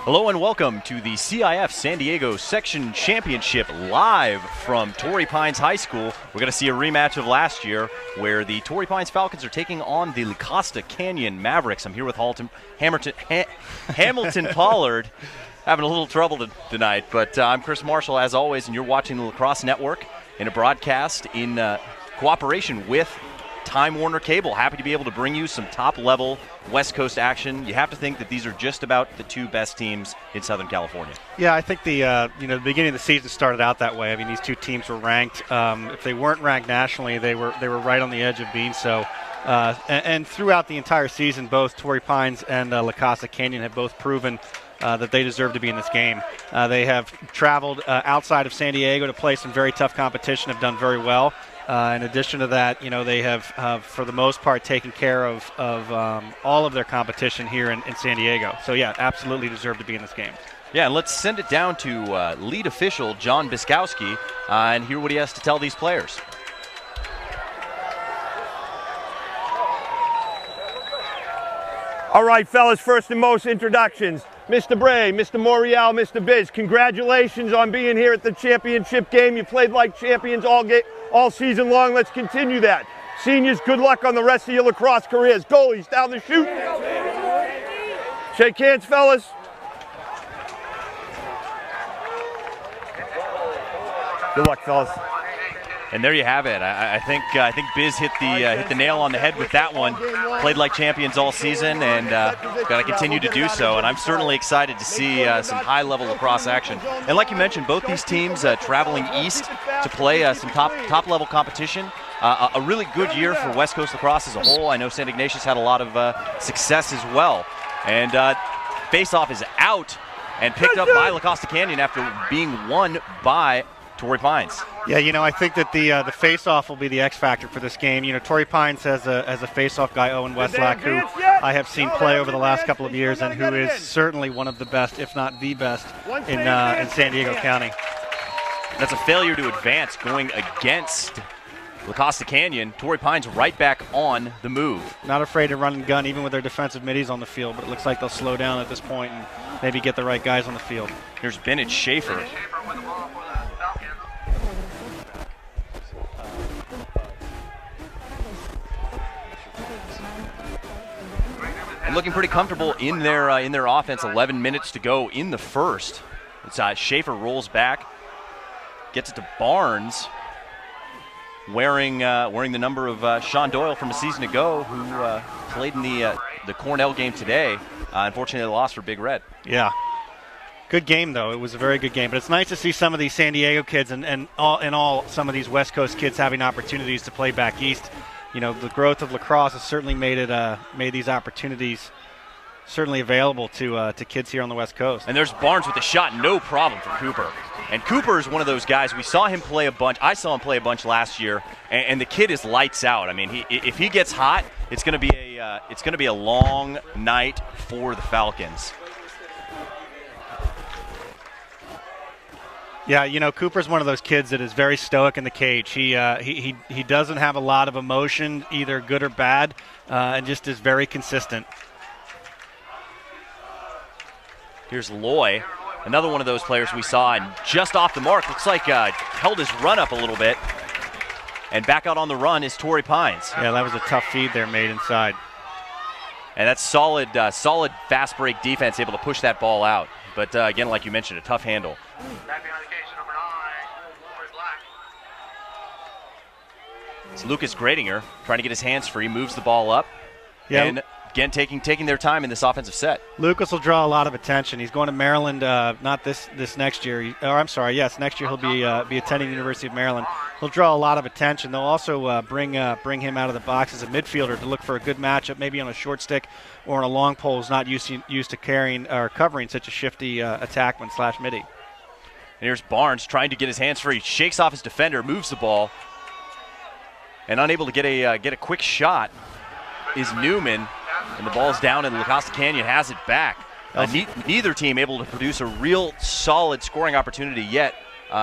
Hello and welcome to the CIF San Diego Section Championship live from Torrey Pines High School. We're going to see a rematch of last year where the Torrey Pines Falcons are taking on the Costa Canyon Mavericks. I'm here with Hamilton Pollard, having a little trouble tonight, but I'm Chris Marshall as always, and you're watching the Lacrosse Network in a broadcast in cooperation with Time Warner Cable. Happy to be able to bring you some top-level West Coast action. You have to think that these are just about the two best teams in Southern California. Yeah, I think the beginning of the season started out that way. I mean, these two teams were ranked. If they weren't ranked nationally, they were right on the edge of being so. And throughout the entire season, both Torrey Pines and La Costa Canyon have both proven that they deserve to be in this game. They have traveled outside of San Diego to play some very tough competition, have done very well. In addition to that, they have, for the most part, taken care of all of their competition here in San Diego. So, yeah, absolutely deserve to be in this game. Yeah, and let's send it down to lead official John Biskowski and hear what he has to tell these players. All right, fellas, first and most introductions. Mr. Bray, Mr. Morial, Mr. Biz, congratulations on being here at the championship game. You played like champions all season long. Let's continue that. Seniors, good luck on the rest of your lacrosse careers. Goalies, down the chute. Shake hands, fellas. Good luck, fellas. And there you have it. I think Biz hit the nail on the head with that one. Played like champions all season, and got to continue to do so. And I'm certainly excited to see some high-level lacrosse action. And like you mentioned, both these teams traveling east to play some top-level competition. A really good year for West Coast lacrosse as a whole. I know St. Ignatius had a lot of success as well. And face-off is out and picked up by La Costa Canyon after being won by Torrey Pines. Yeah, I think that the face-off will be the X factor for this game. Torrey Pines has a face-off guy, Owen Westlack, who I have seen play over the last couple of years and who is certainly one of the best, if not the best, in San Diego County. That's a failure to advance going against La Costa Canyon. Torrey Pines right back on the move. Not afraid to run and gun even with their defensive middies on the field, but it looks like they'll slow down at this point and maybe get the right guys on the field. Here's Bennett Schaefer. And looking pretty comfortable in their offense. 11 minutes to go in the first. It's Schaefer rolls back, gets it to Barnes, wearing the number of Sean Doyle from a season ago, who played in the Cornell game today. Unfortunately, they lost for Big Red. Yeah. Good game, though. It was a very good game. But it's nice to see some of these San Diego kids and some of these West Coast kids having opportunities to play back east. The growth of lacrosse has certainly made these opportunities certainly available to kids here on the West Coast. And there's Barnes with a shot, no problem for Cooper. And Cooper is one of those guys. We saw him play a bunch. I saw him play a bunch last year, and the kid is lights out. I mean, if he gets hot, it's going to be a long night for the Falcons. Yeah, Cooper's one of those kids that is very stoic in the cage. He doesn't have a lot of emotion, either good or bad, and just is very consistent. Here's Loy, another one of those players we saw, and just off the mark. Looks like held his run up a little bit. And back out on the run is Torrey Pines. Yeah, that was a tough feed there made inside. And that's solid fast break defense, able to push that ball out. But again, like you mentioned, a tough handle. It's Lucas Gradinger trying to get his hands free, moves the ball up. Yeah. And again, taking their time in this offensive set. Lucas will draw a lot of attention. He's going to Maryland, not this next year. Yes, next year he'll be attending the University of Maryland. He'll draw a lot of attention. They'll also bring him out of the box as a midfielder to look for a good matchup, maybe on a short stick or on a long pole. Who's not used to carrying or covering such a shifty attackman / midi. And here's Barnes trying to get his hands free. Shakes off his defender, moves the ball, and unable to get a quick shot is Newman. And the ball's down, and La Costa Canyon has it back. Neither team able to produce a real solid scoring opportunity yet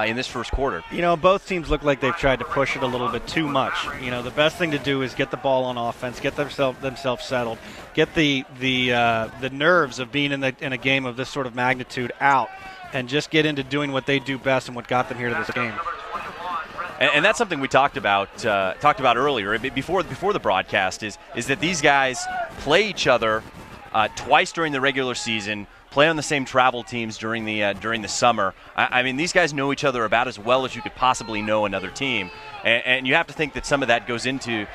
in this first quarter. You know, both teams look like they've tried to push it a little bit too much. You know, the best thing to do is get the ball on offense, get themselves settled, get the nerves of being in a game of this sort of magnitude out, and just get into doing what they do best and what got them here to this game. And that's something we talked about earlier before the broadcast is that these guys play each other twice during the regular season, play on the same travel teams during the summer. I mean, these guys know each other about as well as you could possibly know another team. And you have to think that some of that goes into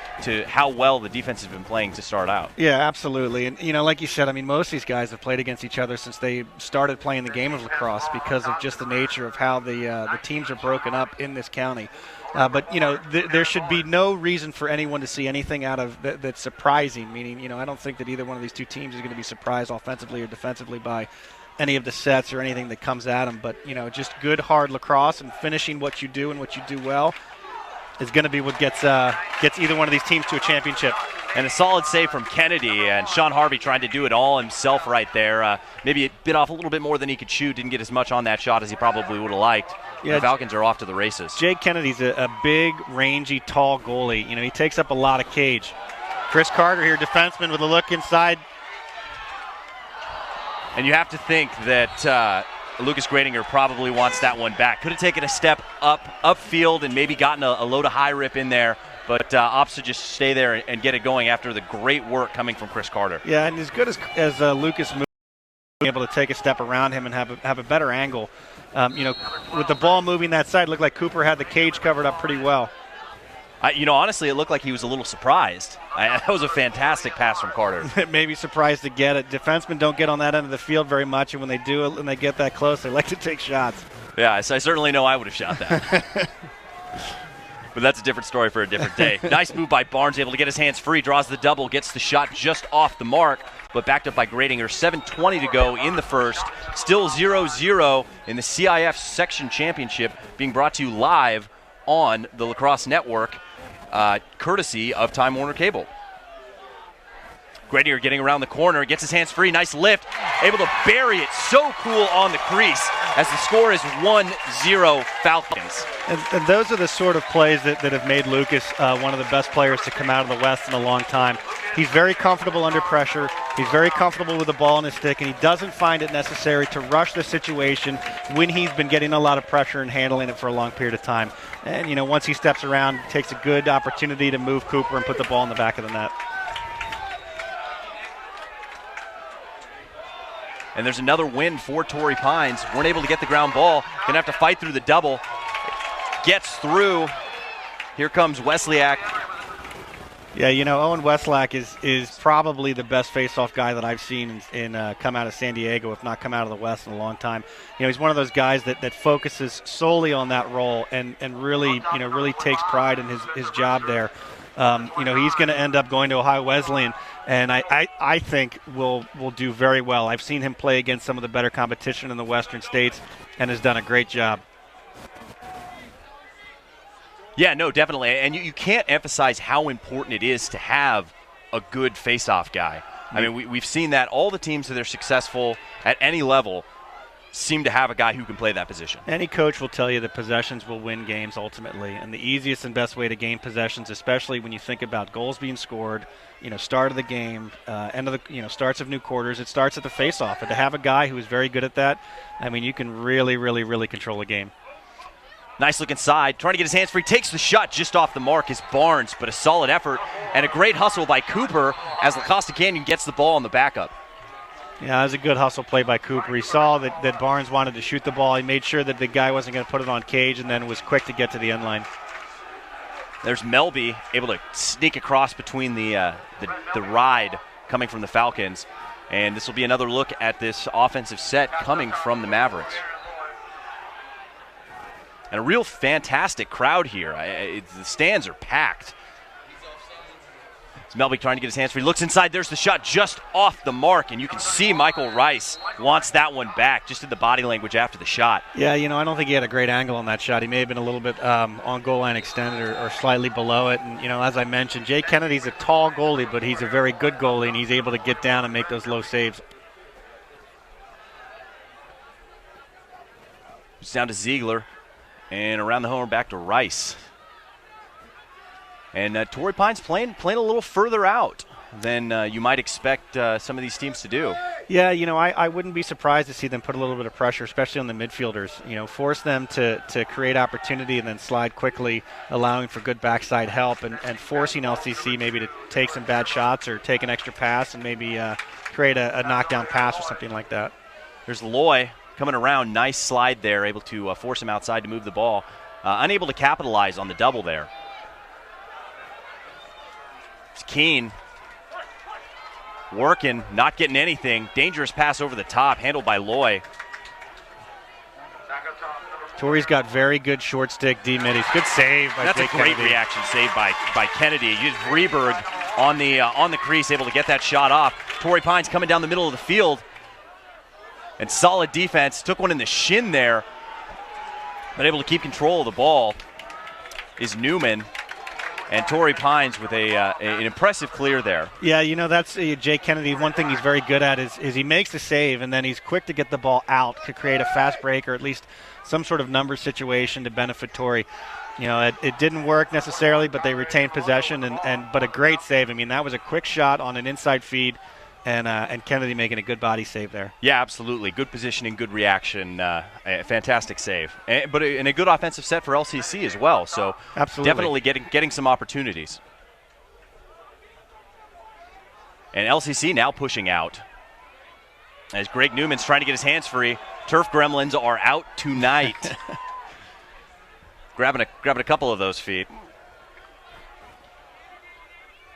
how well the defense has been playing to start out. Yeah, absolutely. And, you know, like you said, I mean, most of these guys have played against each other since they started playing the game of lacrosse because of just the nature of how the teams are broken up in this county. But, you know, there should be no reason for anyone to see anything out of that's surprising, meaning, you know, I don't think that either one of these two teams is going to be surprised offensively or defensively by any of the sets or anything that comes at them. But, you know, just good, hard lacrosse and finishing what you do and what you do well is going to be what gets either one of these teams to a championship. And a solid save from Kennedy, and Sean Harvey trying to do it all himself right there. Maybe it bit off a little bit more than he could chew, didn't get as much on that shot as he probably would have liked. Yeah, the Falcons are off to the races. Jake Kennedy's a big, rangy, tall goalie. You know, he takes up a lot of cage. Chris Carter here, defenseman with a look inside. And you have to think that Lucas Gradinger probably wants that one back. Could have taken a step upfield and maybe gotten a low to high rip in there, but opts to just stay there and get it going after the great work coming from Chris Carter. Yeah, and as good as Lucas moved, being able to take a step around him and have a better angle. You know, with the ball moving that side, it looked like Cooper had the cage covered up pretty well. You know, honestly, it looked like he was a little surprised. That was a fantastic pass from Carter. Maybe surprised to get it. Defensemen don't get on that end of the field very much, and when they do it and they get that close, they like to take shots. Yeah, I certainly know I would have shot that. But that's a different story for a different day. Nice move by Barnes, able to get his hands free, draws the double, gets the shot just off the mark, but backed up by Gradinger. 7:20 to go in the first. Still 0-0 in the CIF Section Championship, being brought to you live on the Lacrosse Network, courtesy of Time Warner Cable. Gradinger getting around the corner, gets his hands free, nice lift, able to bury it so cool on the crease as the score is 1-0 Falcons. And those are the sort of plays that have made Lucas one of the best players to come out of the West in a long time. He's very comfortable under pressure. He's very comfortable with the ball in his stick, and he doesn't find it necessary to rush the situation when he's been getting a lot of pressure and handling it for a long period of time. And, you know, once he steps around, takes a good opportunity to move Cooper and put the ball in the back of the net. And there's another win for Torrey Pines. Weren't able to get the ground ball. Gonna have to fight through the double. Gets through. Here comes Wesliak. Yeah, you know, Owen Wesliak is probably the best face-off guy that I've seen in come out of San Diego, if not come out of the West in a long time. You know, he's one of those guys that focuses solely on that role and really, you know, really takes pride in his job there. You know, he's going to end up going to Ohio Wesleyan, and I think will do very well. I've seen him play against some of the better competition in the Western states and has done a great job. Yeah, no, definitely. And you can't emphasize how important it is to have a good face-off guy. I mean, we've seen that all the teams that are successful at any level seem to have a guy who can play that position. Any coach will tell you that possessions will win games ultimately, and the easiest and best way to gain possessions, especially when you think about goals being scored, you know, start of the game, end of the, you know, starts of new quarters, it starts at the face-off. And to have a guy who is very good at that, I mean, you can really, really, really control a game. Nice look inside, trying to get his hands free, takes the shot just off the mark is Barnes, but a solid effort and a great hustle by Cooper as La Costa Canyon gets the ball on the backup. Yeah, that was a good hustle play by Cooper. He saw that Barnes wanted to shoot the ball. He made sure that the guy wasn't going to put it on cage and then was quick to get to the end line. There's Melby able to sneak across between the ride coming from the Falcons. And this will be another look at this offensive set coming from the Mavericks. And a real fantastic crowd here. The stands are packed. It's Melby trying to get his hands free. Looks inside. There's the shot just off the mark. And you can see Michael Rice wants that one back, just in the body language after the shot. Yeah, you know, I don't think he had a great angle on that shot. He may have been a little bit on goal line extended or slightly below it. And, you know, as I mentioned, Jay Kennedy's a tall goalie, but he's a very good goalie, and he's able to get down and make those low saves. It's down to Ziegler. And around the horn back to Rice. And Torrey Pines playing a little further out than you might expect some of these teams to do. Yeah, I wouldn't be surprised to see them put a little bit of pressure, especially on the midfielders. Force them to create opportunity and then slide quickly, allowing for good backside help and forcing LCC maybe to take some bad shots or take an extra pass and maybe create a knockdown pass or something like that. There's Loy coming around. Nice slide there, able to force him outside to move the ball. Unable to capitalize on the double there. It's Keene working, not getting anything. Dangerous pass over the top, handled by Loy. Torrey's got very good short stick D-middies. Good save by That's Jake a great Kennedy. reaction save by Kennedy. Used Vreeberg on the crease, able to get that shot off. Torrey Pines coming down the middle of the field. And solid defense. Took one in the shin there. But able to keep control of the ball is Newman. And Torrey Pines with an impressive clear there. Yeah, that's Jake Kennedy. One thing he's very good at is he makes the save, and then he's quick to get the ball out to create a fast break or at least some sort of number situation to benefit Torrey. It didn't work necessarily, but they retained possession, but a great save. I mean, that was a quick shot on an inside feed, and Kennedy making a good body save there. Yeah, absolutely. Good positioning, good reaction, a fantastic save. But a good offensive set for LCC as well. So absolutely. Definitely getting some opportunities. And LCC now pushing out. As Greg Newman's trying to get his hands free. Turf Gremlins are out tonight. grabbing a couple of those feet.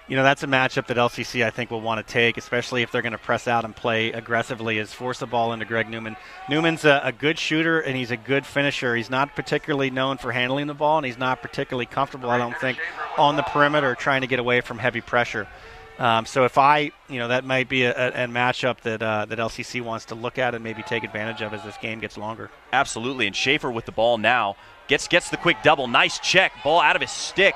That's a matchup that LCC, I think, will want to take, especially if they're going to press out and play aggressively, is force the ball into Greg Newman. Newman's a good shooter, and he's a good finisher. He's not particularly known for handling the ball, and he's not particularly comfortable, I don't think, on the perimeter trying to get away from heavy pressure. So if that might be a matchup that LCC wants to look at and maybe take advantage of as this game gets longer. Absolutely, and Schaefer with the ball now. Gets the quick double. Nice check. Ball out of his stick.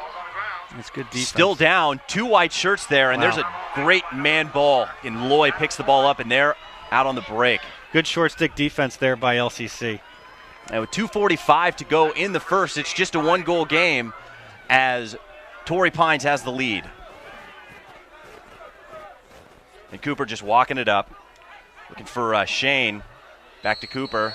It's good defense. Still down. 2 white shirts there, and There's a great man ball. And Loy picks the ball up, and they're out on the break. Good short stick defense there by LCC. And with 2:45 to go in the first, it's just a 1-goal game as Torrey Pines has the lead. And Cooper just walking it up. Looking for Shane. Back to Cooper.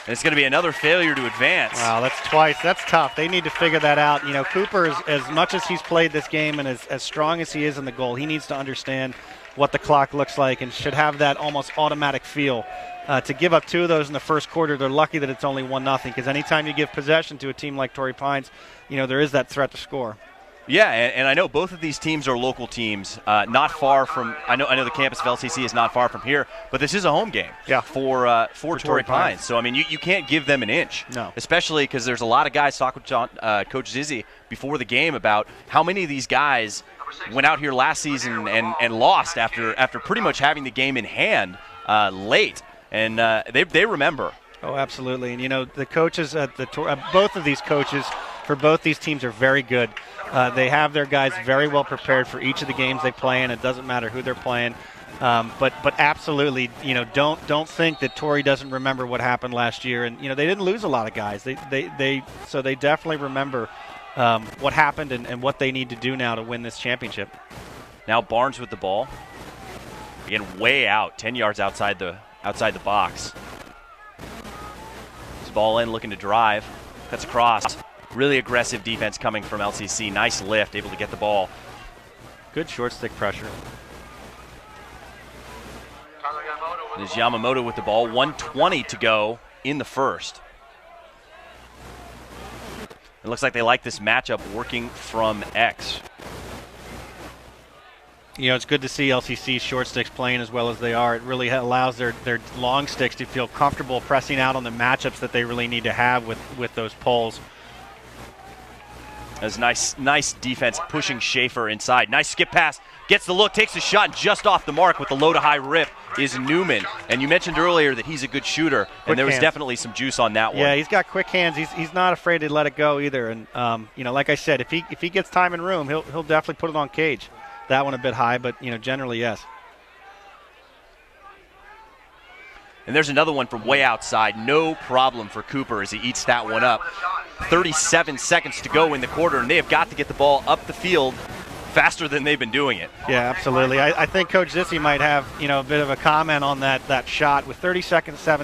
And it's going to be another failure to advance. Wow, that's twice. That's tough. They need to figure that out. Cooper, as much as he's played this game and as strong as he is in the goal, he needs to understand what the clock looks like and should have that almost automatic feel. To give up 2 of those in the first quarter, they're lucky that it's only 1-0, because anytime you give possession to a team like Torrey Pines, there is that threat to score. Yeah, and I know both of these teams are local teams, not far from. I know the campus of LCC is not far from here, but this is a home game. Yeah. For Torrey Pines. So I mean, you can't give them an inch. No. Especially because there's a lot of guys talking with Coach Zizzi before the game about how many of these guys went out here last season and lost after pretty much having the game in hand late, and they remember. Oh, absolutely. And the coaches at both of these coaches for both these teams are very good. They have their guys very well prepared for each of the games they play in. It doesn't matter who they're playing. But absolutely, don't think that Torrey doesn't remember what happened last year. And they didn't lose a lot of guys. So they definitely remember what happened and what they need to do now to win this championship. Now Barnes with the ball. Again, way out, 10 yards outside the box. This ball in, looking to drive. Cuts across. Really aggressive defense coming from LCC. Nice lift, able to get the ball. Good short stick pressure. There's Yamamoto with the ball. 1:20 to go in the first. It looks like they like this matchup working from X. It's good to see LCC short sticks playing as well as they are. It really allows their long sticks to feel comfortable pressing out on the matchups that they really need to have with those poles. That's nice defense pushing Schaefer inside. Nice skip pass. Gets the look, takes the shot, and just off the mark with the low to high rip is Newman. And you mentioned earlier that he's a good shooter, and there was definitely some juice on that one. Yeah, he's got quick hands. He's not afraid to let it go either. And like I said, if he gets time and room, he'll definitely put it on cage. That one a bit high, but generally yes. And there's another one from way outside. No problem for Cooper as he eats that one up. 37 seconds to go in the quarter, and they have got to get the ball up the field faster than they've been doing it. Yeah, absolutely. I think Coach Zissi might have, a bit of a comment on that shot. With 7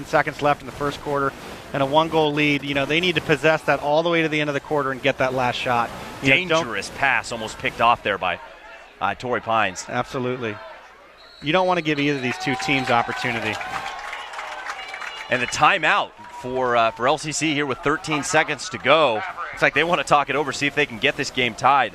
seconds left in the first quarter and a 1-goal lead, they need to possess that all the way to the end of the quarter and get that last shot. Dangerous pass almost picked off there by Torrey Pines. Absolutely. You don't want to give either of these two teams opportunity. And the timeout for LCC here with 13 seconds to go. Looks like they want to talk it over, see if they can get this game tied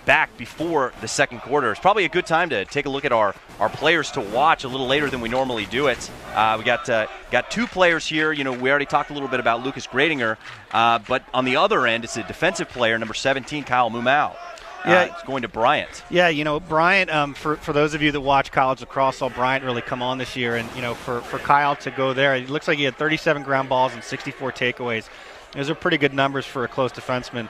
back before the second quarter. It's probably a good time to take a look at our players to watch a little later than we normally do it. We got two players here. We already talked a little bit about Lucas Gradinger, but on the other end, it's a defensive player, number 17, Kyle Mumau. It's going to Bryant. Yeah, Bryant, for those of you that watch college lacrosse, saw Bryant really come on this year. And, for Kyle to go there, it looks like he had 37 ground balls and 64 takeaways. Those are pretty good numbers for a close defenseman.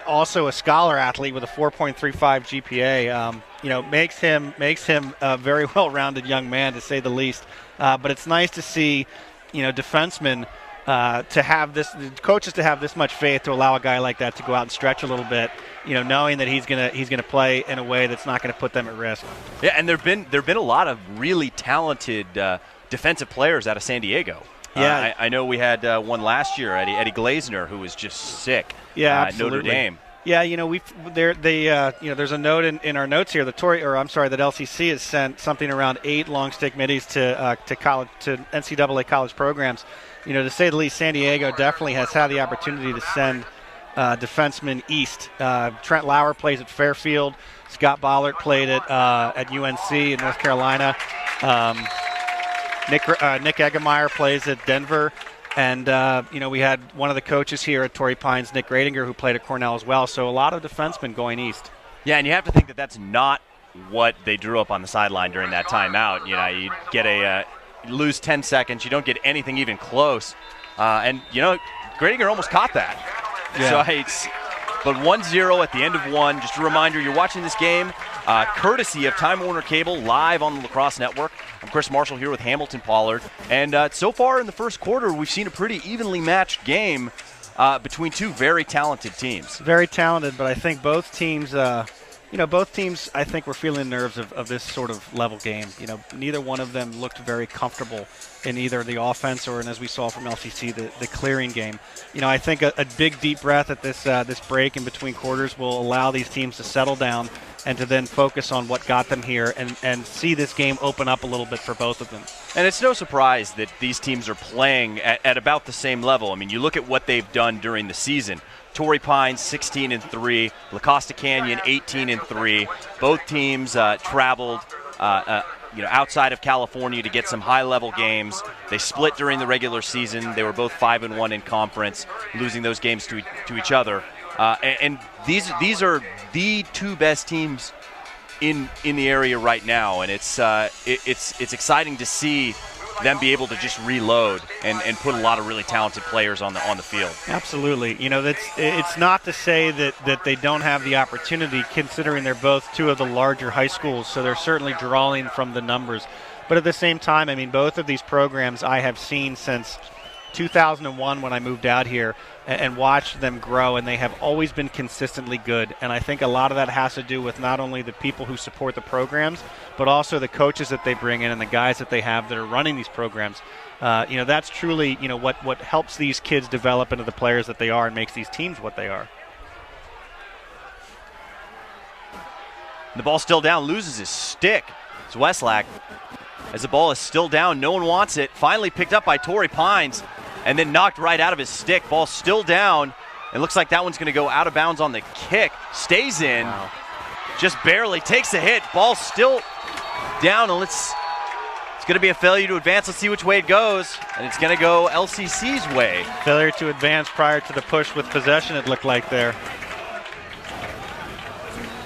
Also a scholar athlete with a 4.35 GPA, makes him a very well-rounded young man, to say the least. But it's nice to see, defensemen to have this, coaches to have this much faith to allow a guy like that to go out and stretch a little bit, knowing that he's gonna play in a way that's not going to put them at risk. Yeah, and there've been a lot of really talented defensive players out of San Diego. Yeah, I know we had one last year, Eddie Glazner, who was just sick. Yeah, at Notre Dame. Yeah, there's a note in our notes here. That LCC has sent something around 8 long stick middies to NCAA college programs. To say the least, San Diego definitely has had the opportunity to send defensemen east. Trent Lauer plays at Fairfield. Scott Bollert played at UNC in North Carolina. Nick Eggemeyer plays at Denver. And, we had one of the coaches here at Torrey Pines, Nick Gradinger, who played at Cornell as well. So a lot of defensemen going east. Yeah, and you have to think that that's not what they drew up on the sideline during that timeout. You get you lose 10 seconds. You don't get anything even close. And Gradinger almost caught that. Yeah. But 1-0 at the end of one. Just a reminder, you're watching this game courtesy of Time Warner Cable, live on the Lacrosse Network. I'm Chris Marshall here with Hamilton Pollard. And so far in the first quarter, we've seen a pretty evenly matched game between two very talented teams. Very talented, but I think both teams I think were feeling the nerves of this sort of level game. Neither one of them looked very comfortable in either the offense or, and as we saw from LCC, the clearing game. I think a big deep breath at this break in between quarters will allow these teams to settle down and to then focus on what got them here and see this game open up a little bit for both of them. And it's no surprise that these teams are playing at about the same level. I mean, you look at what they've done during the season. Torrey Pines 16-3, La Costa Canyon 18-3. Both teams traveled outside of California to get some high-level games. They split during the regular season. They were both 5-1 in conference, losing those games to each other. And these are the two best teams in the area right now, and it's exciting to see them be able to just reload and put a lot of really talented players on the field. Absolutely. It's not to say that they don't have the opportunity, considering they're both two of the larger high schools, so they're certainly drawing from the numbers. But at the same time, I mean, both of these programs I have seen since 2001 when I moved out here and watched them grow, and they have always been consistently good. And I think a lot of that has to do with not only the people who support the programs, but also the coaches that they bring in and the guys that they have that are running these programs. That's truly, what helps these kids develop into the players that they are and makes these teams what they are. The ball's still down, loses his stick. It's Westlack. As the ball is still down, no one wants it. Finally picked up by Torrey Pines and then knocked right out of his stick. Ball still down. It looks like that one's going to go out of bounds on the kick. Stays in. Wow. Just barely takes a hit. Ball still down, and it's going to be a failure to advance. Let's see which way it goes, and it's going to go LCC's way. Failure to advance prior to the push with possession, it looked like there.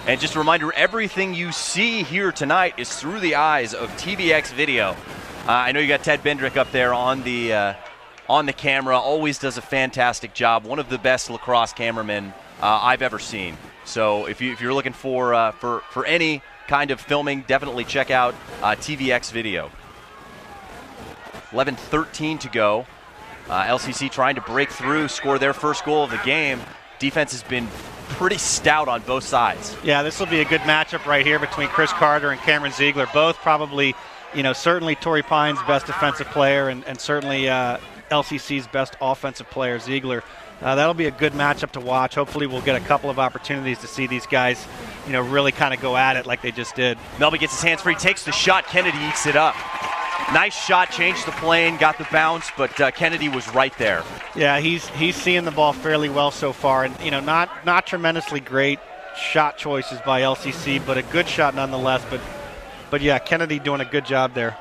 And just a reminder, everything you see here tonight is through the eyes of TVX Video. I know you got Ted Bendrick up there on the camera. Always does a fantastic job. One of the best lacrosse cameramen I've ever seen. So if you're looking for any kind of filming, definitely check out TVX Video. 11:13 to go. LCC trying to break through, score their first goal of the game. Defense has been pretty stout on both sides. Yeah, this will be a good matchup right here between Chris Carter and Cameron Ziegler. Both probably, certainly Torrey Pines' best defensive player and certainly LCC's best offensive player, Ziegler. That'll be a good matchup to watch. Hopefully we'll get a couple of opportunities to see these guys, really kind of go at it like they just did. Melby gets his hands free, takes the shot. Kennedy eats it up. Nice shot, changed the plane, got the bounce, but Kennedy was right there. Yeah, he's seeing the ball fairly well so far, and not tremendously great shot choices by LCC, but a good shot nonetheless. But yeah, Kennedy doing a good job there.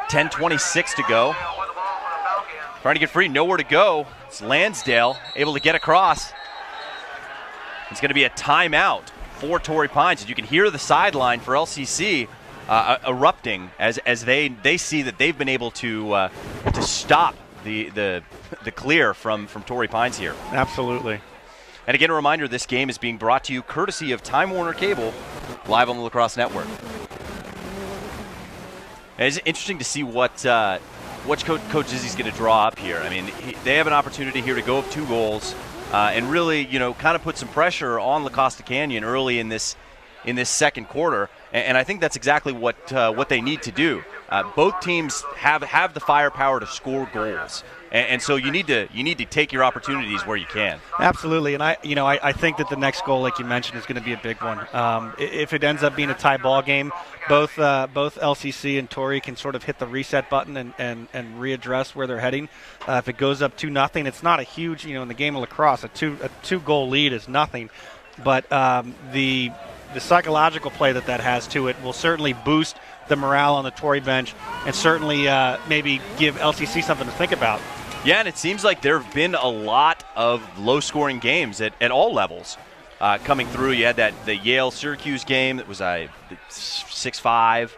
10:26 to go. Trying to get free, nowhere to go. It's Lansdale able to get across. It's going to be a timeout for Torrey Pines. And you can hear the sideline for LCC erupting as they see that they've been able to stop the clear from Torrey Pines here. Absolutely. And again, a reminder, this game is being brought to you courtesy of Time Warner Cable, live on the Lacrosse Network. And it's interesting to see what Coach Zizzy's going to draw up here. I mean, they have an opportunity here to go up 2 goals and really, kind of put some pressure on La Costa Canyon early in this second quarter. And I think that's exactly what they need to do. Both teams have the firepower to score goals. And so you need to take your opportunities where you can. Absolutely, and I think that the next goal, like you mentioned, is going to be a big one. If it ends up being a tie ball game, both LCC and Torrey can sort of hit the reset button and readdress where they're heading. If it goes up 2-0, it's not a huge, in the game of lacrosse, a two goal lead is nothing, but the psychological play that has to it will certainly boost the morale on the Torrey bench and certainly maybe give LCC something to think about. Yeah, and it seems like there have been a lot of low-scoring games at all levels coming through. You had the Yale-Syracuse game that was 6-5.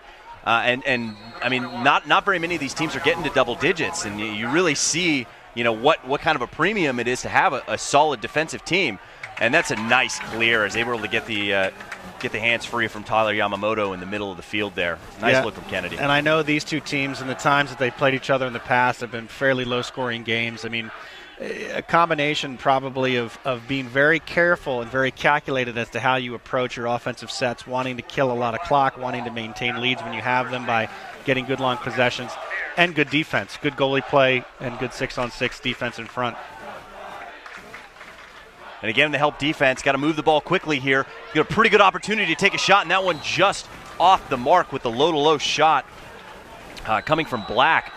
And I mean, not very many of these teams are getting to double digits, and you really see, what kind of a premium it is to have a solid defensive team. And that's a nice clear as they were able to get the hands free from Tyler Yamamoto in the middle of the field there. Nice look from Kennedy. And I know these two teams and the times that they played each other in the past have been fairly low-scoring games. I mean, a combination probably of being very careful and very calculated as to how you approach your offensive sets, wanting to kill a lot of clock, wanting to maintain leads when you have them by getting good long possessions, and good defense, good goalie play, and good 6-on-6 defense in front. And again, the help defense, got to move the ball quickly here. You got a pretty good opportunity to take a shot, and that one just off the mark with the low-to-low shot coming from Black.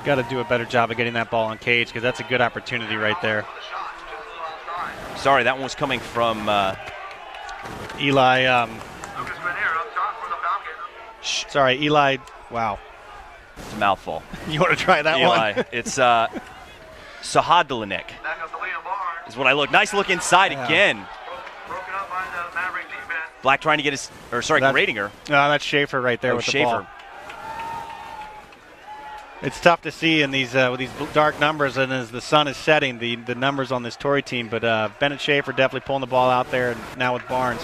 Got to do a better job of getting that ball on cage because that's a good opportunity right there. Sorry, that one was coming from Eli. Sorry, Eli. Wow. It's a mouthful. You want to try that Eli. one? It's Sahadlanik is what I look. Nice look inside again. Black trying to get his, Gradinger. No, that's Schaefer right there with the ball. It's tough to see in these with these dark numbers, and as the sun is setting, the numbers on this Torrey team. But Bennett Schaefer definitely pulling the ball out there, and now with Barnes.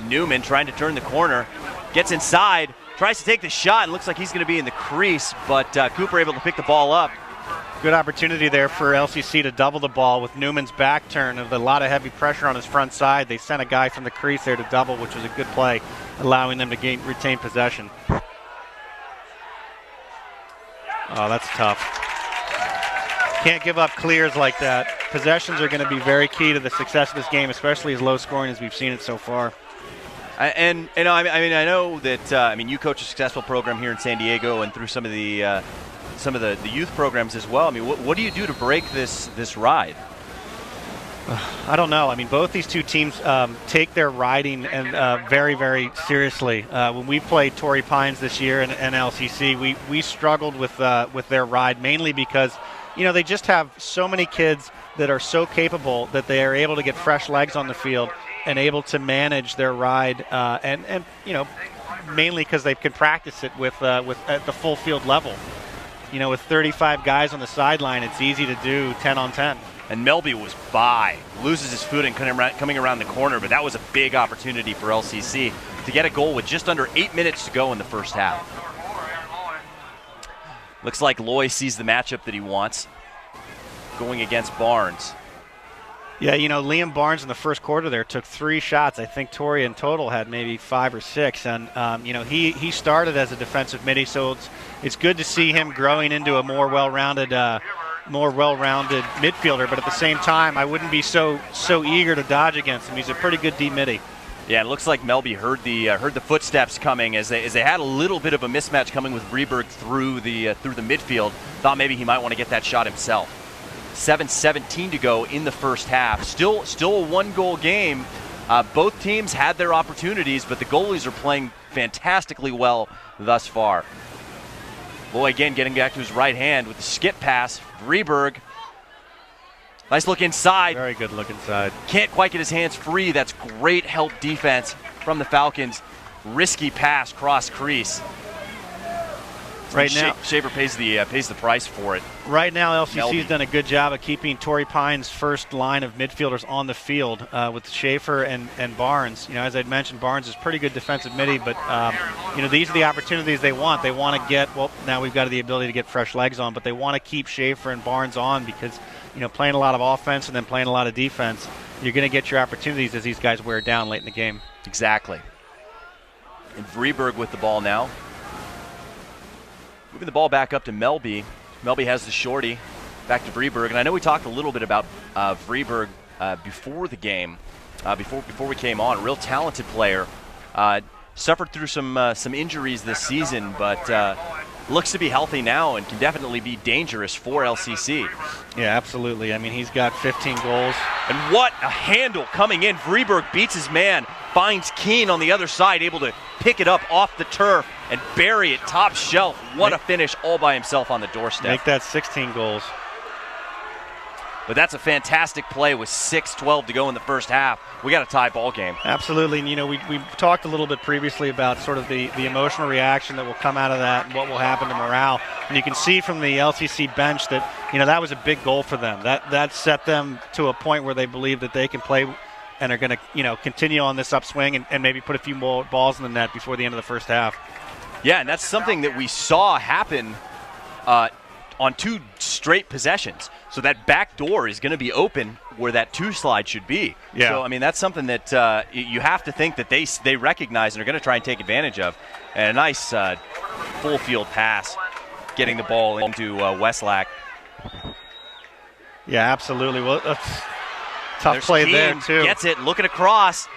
Newman trying to turn the corner, gets inside, tries to take the shot, and looks like he's going to be in the crease, but Cooper able to pick the ball up. Good opportunity there for LCC to double the ball with Newman's back turn of a lot of heavy pressure on his front side. They sent a guy from the crease there to double, which was a good play, allowing them to retain possession. Oh, that's tough. Can't give up clears like that. Possessions are going to be very key to the success of this game, especially as low scoring as we've seen it so far. And I know that you coach a successful program here in San Diego and through some of the youth programs as well. I mean, what do you do to break this ride? I don't know. I mean, both these two teams take their riding and very, very seriously. When we played Torrey Pines this year and LCC, we struggled with their ride mainly because they just have so many kids that are so capable that they are able to get fresh legs on the field and able to manage their ride, and mainly because they can practice it with at the full field level. With 35 guys on the sideline, it's easy to do 10 on 10. And Melby was by, loses his footing coming around the corner, but that was a big opportunity for LCC to get a goal with just under 8 minutes to go in the first half. Looks like Loy sees the matchup that he wants, going against Barnes. Yeah, you know, Liam Barnes in the first quarter there took 3 shots. I think Torrey in total had maybe 5 or 6. And, you know, he started as a defensive midi, so it's good to see him growing into a more well-rounded midfielder. But at the same time, I wouldn't be so eager to dodge against him. He's a pretty good D midi. Yeah, it looks like Melby heard the footsteps coming as they had a little bit of a mismatch coming with Vreeburg through the midfield. Thought maybe he might want to get that shot himself. 7:17 to go in the first half. Still a 1-goal game. Both teams had their opportunities, but the goalies are playing fantastically well thus far. Loy again getting back to his right hand with the skip pass. Vreeburg. Nice look inside. Very good look inside. Can't quite get his hands free. That's great help defense from the Falcons. Risky pass cross crease. Right now, Schaefer pays the price for it. Right now, LCC's done a good job of keeping Torrey Pines' first line of midfielders on the field with Schaefer and Barnes. You know, as I'd mentioned, Barnes is pretty good defensive midi, but you know, these are the opportunities they want. They want to get, well, now we've got the ability to get fresh legs on, but they want to keep Schaefer and Barnes on because, you know, playing a lot of offense and then playing a lot of defense, you're going to get your opportunities as these guys wear down late in the game. Exactly. And Vreeburg with the ball now. Moving the ball back up to Melby. Melby has the shorty. Back to Vreeburg. And I know we talked a little bit about Vreeburg before the game, before we came on. Real talented player. Suffered through some injuries this season, but looks to be healthy now and can definitely be dangerous for LCC. Yeah, absolutely. I mean, he's got 15 goals. And what a handle coming in. Vreeburg beats his man, finds Keane on the other side, able to pick it up off the turf and bury it top shelf. What a finish all by himself on the doorstep. Make that 16 goals. But that's a fantastic play with 6:12 to go in the first half. We got a tie ball game. Absolutely. And, you know, we talked a little bit previously about sort of the emotional reaction that will come out of that and what will happen to morale. And you can see from the LCC bench that, you know, that was a big goal for them. That set them to a point where they believe that they can play and are going to, you know, continue on this upswing and maybe put a few more balls in the net before the end of the first half. Yeah, and that's something that we saw happen on 2 straight possessions. So that back door is going to be open where that 2 slide should be. Yeah. So, I mean, that's something that you have to think that they recognize and are going to try and take advantage of. And a nice full field pass getting the ball into Westlack. Yeah, absolutely. Well, that's tough There's play Keane, there, too. Gets it, looking across.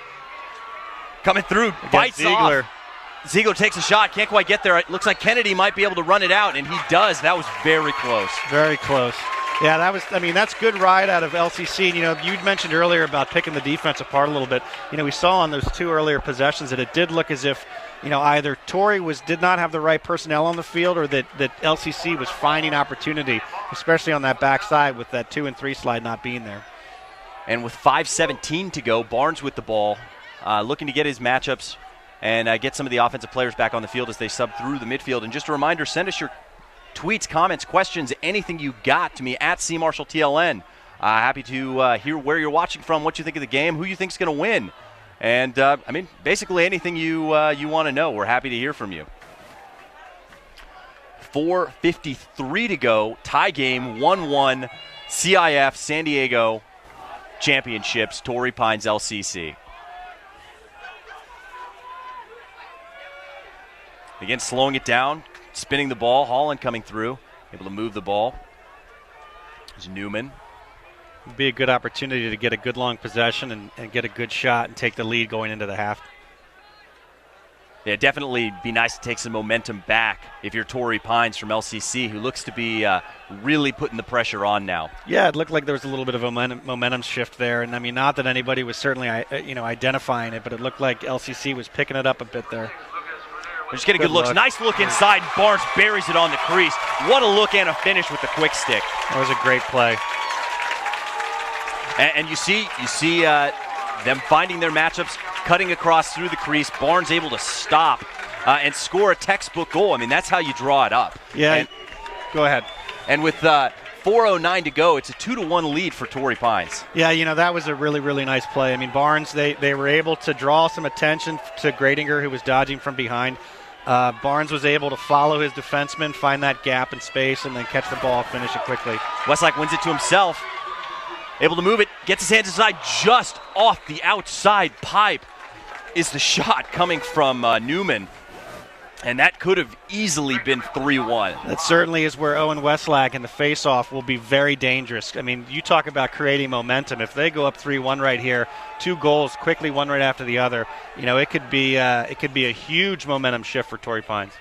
Coming through, bites Ziegler. off. Ziegler takes a shot, can't quite get there. It looks like Kennedy might be able to run it out, and he does. That was very close. Very close. Yeah, that was, I mean, that's good ride out of LCC. You know, you'd mentioned earlier about picking the defense apart a little bit. You know, we saw on those 2 earlier possessions that it did look as if, you know, either Torrey did not have the right personnel on the field or that LCC was finding opportunity, especially on that backside with that 2 and 3 slide not being there. And with 5:17 to go, Barnes with the ball, looking to get his matchups and get some of the offensive players back on the field as they sub through the midfield. And just a reminder, send us your tweets, comments, questions, anything you got to me at CMarshallTLN. Happy to hear where you're watching from, what you think of the game, who you think's going to win. And, I mean, basically anything you want to know, we're happy to hear from you. 4:53 to go, tie game, 1-1, CIF San Diego Championships, Torrey Pines LCC. Again, slowing it down, spinning the ball. Holland coming through, able to move the ball. There's Newman. It'd be a good opportunity to get a good long possession and get a good shot and take the lead going into the half. Yeah, definitely be nice to take some momentum back if you're Torrey Pines from LCC, who looks to be really putting the pressure on now. Yeah, it looked like there was a little bit of a momentum shift there. And, I mean, not that anybody was certainly identifying it, but it looked like LCC was picking it up a bit there. They're just getting good looks. Nice look inside. Barnes buries it on the crease. What a look and a finish with the quick stick. That was a great play. And you see them finding their matchups, cutting across through the crease. Barnes able to stop and score a textbook goal. I mean, that's how you draw it up. Yeah, go ahead. And with 4:09 to go. It's a 2-1 lead for Torrey Pines. Yeah, that was a really, really nice play. I mean, Barnes, they were able to draw some attention to Gradinger, who was dodging from behind. Barnes was able to follow his defenseman, find that gap in space, and then catch the ball, finish it quickly. Westlake wins it to himself. Able to move it, gets his hands inside, just off the outside pipe is the shot coming from Newman. And that could have easily been 3-1. That certainly is where Owen Westlake and the face-off will be very dangerous. I mean, you talk about creating momentum. If they go up 3-1 right here, 2 goals quickly, one right after the other, it could be a huge momentum shift for Torrey Pines.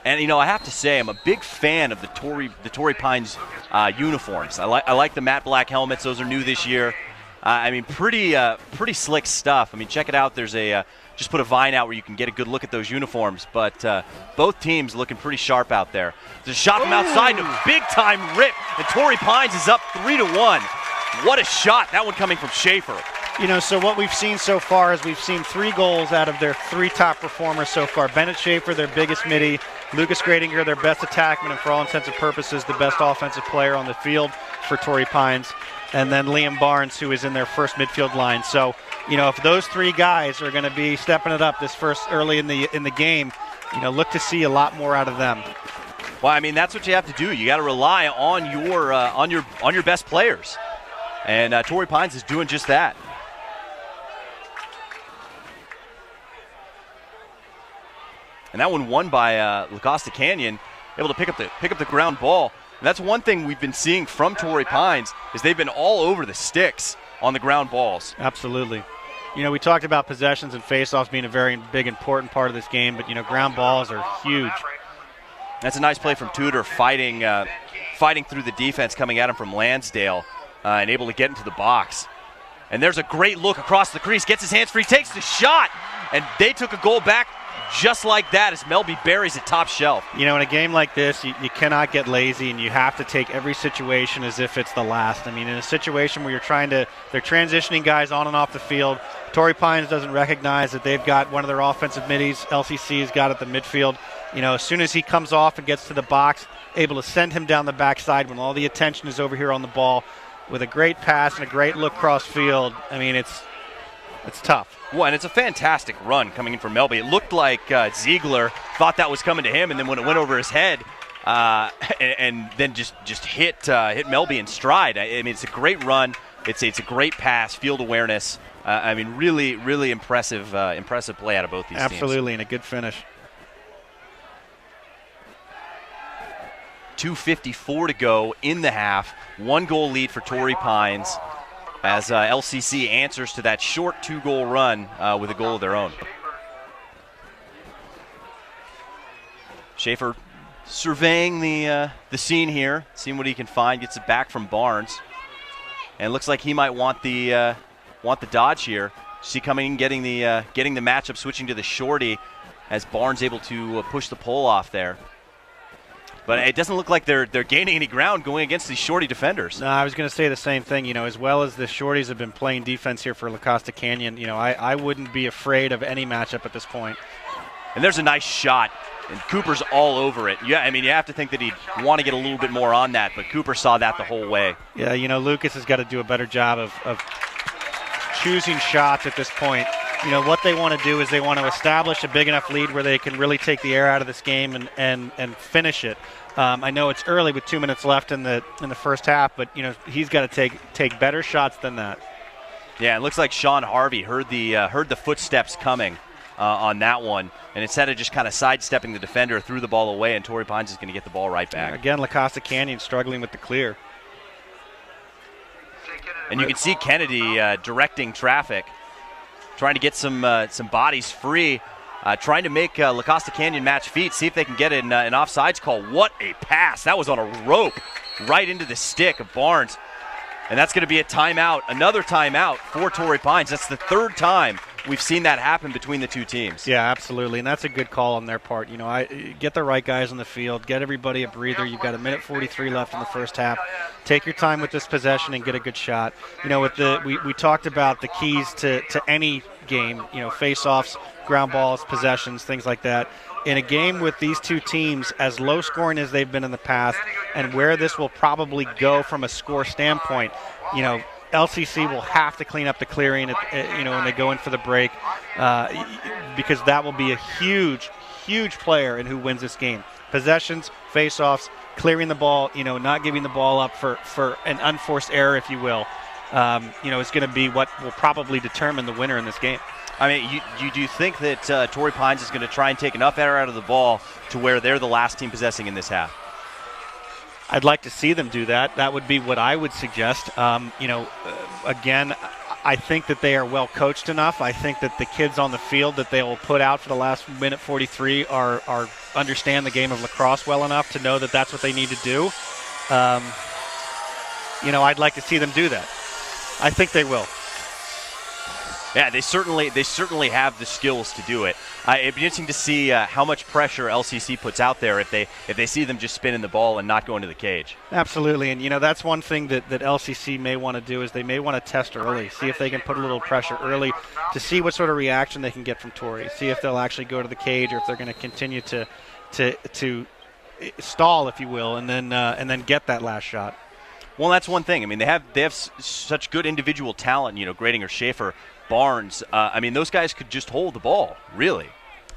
And I have to say, I'm a big fan of the Torrey Pines uniforms. I like the matte black helmets; those are new this year. I mean, pretty slick stuff. I mean, check it out. There's just put a vine out where you can get a good look at those uniforms. But both teams looking pretty sharp out there. There's a shot from outside, and a big-time rip, and Torrey Pines is up 3-1. What a shot. That one coming from Schaefer. So what we've seen so far is we've seen 3 goals out of their 3 top performers so far. Bennett Schaefer, their biggest midi. Lucas Gradinger, their best attackman, and for all intents and purposes, the best offensive player on the field for Torrey Pines. And then Liam Barnes, who is in their first midfield line. So, if those 3 guys are going to be stepping it up this first early in the game, look to see a lot more out of them. Well, I mean, that's what you have to do. You got to rely on your best players, and Torrey Pines is doing just that. And that one won by La Costa Canyon, able to pick up the ground ball. And that's one thing we've been seeing from Torrey Pines is they've been all over the sticks on the ground balls. Absolutely. We talked about possessions and faceoffs being a very big, important part of this game, but ground balls are huge. That's a nice play from Tudor, fighting through the defense coming at him from Lansdale, and able to get into the box. And there's a great look across the crease, gets his hands free, takes the shot, and they took a goal back just like that as Melby buries it top shelf. In a game like this, you cannot get lazy, and you have to take every situation as if it's the last. I mean, in a situation where they're transitioning guys on and off the field, Torrey Pines doesn't recognize that they've got one of their offensive middies. LCC has got at the midfield. As soon as he comes off and gets to the box, able to send him down the backside when all the attention is over here on the ball with a great pass and a great look cross field. I mean, it's tough. Well, and it's a fantastic run coming in from Melby. It looked like Ziegler thought that was coming to him, and then when it went over his head, and then just hit Melby in stride. I mean, it's a great run. It's a great pass, field awareness. I mean, really, really impressive play out of both these teams. Absolutely, and a good finish. 2:54 to go in the half. 1-goal lead for Torrey Pines, as LCC answers to that short 2-goal run with a goal of their own. Schaefer surveying the scene here, seeing what he can find, gets it back from Barnes. And it looks like he might want the dodge here. See coming in, getting the matchup, switching to the shorty as Barnes able to push the pole off there. But it doesn't look like they're gaining any ground going against these shorty defenders. No, I was going to say the same thing. As well as the shorties have been playing defense here for La Costa Canyon, I wouldn't be afraid of any matchup at this point. And there's a nice shot, and Cooper's all over it. Yeah, I mean, you have to think that he'd want to get a little bit more on that, but Cooper saw that the whole way. Yeah, Lucas has got to do a better job of choosing shots at this point. What they want to do is they want to establish a big enough lead where they can really take the air out of this game and finish it. I know it's early with 2 minutes left in the first half, but he's got to take better shots than that. Yeah, it looks like Sean Harvey heard the footsteps coming on that one, and instead of just kind of sidestepping the defender, threw the ball away, and Torrey Pines is going to get the ball right back. Again, La Costa Canyon struggling with the clear. And you can see Kennedy directing traffic, trying to get some bodies free, trying to make La Costa Canyon match feet, see if they can get an offsides call. What a pass. That was on a rope right into the stick of Barnes. And that's going to be a timeout, another timeout for Torrey Pines. That's the 3rd time we've seen that happen between the two teams. Yeah, absolutely, and that's a good call on their part. Get the right guys on the field, get everybody a breather. You've got 1:43 left in the first half. Take your time with this possession and get a good shot. We talked about the keys to any game, face-offs, ground balls, possessions, things like that. In a game with these two teams, as low-scoring as they've been in the past, and where this will probably go from a score standpoint, LCC will have to clean up the clearing, when they go in for the break, because that will be a huge, huge player in who wins this game. Possessions, face-offs, clearing the ball, not giving the ball up for an unforced error, if you will, is going to be what will probably determine the winner in this game. I mean, do you think that Torrey Pines is going to try and take enough error out of the ball to where they're the last team possessing in this half? I'd like to see them do that. That would be what I would suggest. Again, I think that they are well coached enough. I think that the kids on the field that they will put out for the last minute 43 are understand the game of lacrosse well enough to know that that's what they need to do. I'd like to see them do that. I think they will. Yeah, they certainly have the skills to do it. It'd be interesting to see how much pressure LCC puts out there if they see them just spinning the ball and not going to the cage. Absolutely, and that's one thing that LCC may want to do is they may want to test early, see if they can put a little pressure early to see what sort of reaction they can get from Torrey, see if they'll actually go to the cage or if they're going to continue to stall, if you will, and then get that last shot. Well, that's one thing. I mean, they have such good individual talent. Gradinger, Schaefer, Barnes. Those guys could just hold the ball, really.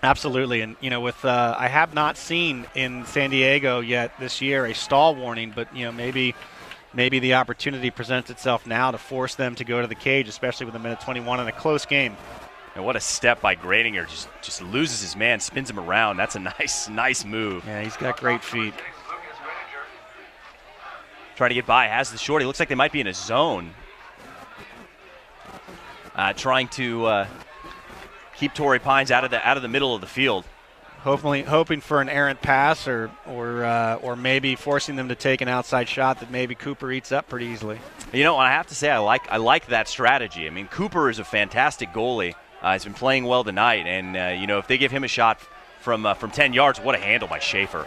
Absolutely, and with I have not seen in San Diego yet this year a stall warning, but maybe the opportunity presents itself now to force them to go to the cage, especially with a minute 21 in a close game. And what a step by Gradinger! Just loses his man, spins him around. That's a nice move. Yeah, he's got great feet. Trying to get by, has the short. He looks like they might be in a zone. Trying to keep Torrey Pines out of the middle of the field. Hoping for an errant pass or maybe forcing them to take an outside shot that maybe Cooper eats up pretty easily. I have to say I like that strategy. I mean, Cooper is a fantastic goalie. He's been playing well tonight, and if they give him a shot from 10 yards, what a handle by Schaefer.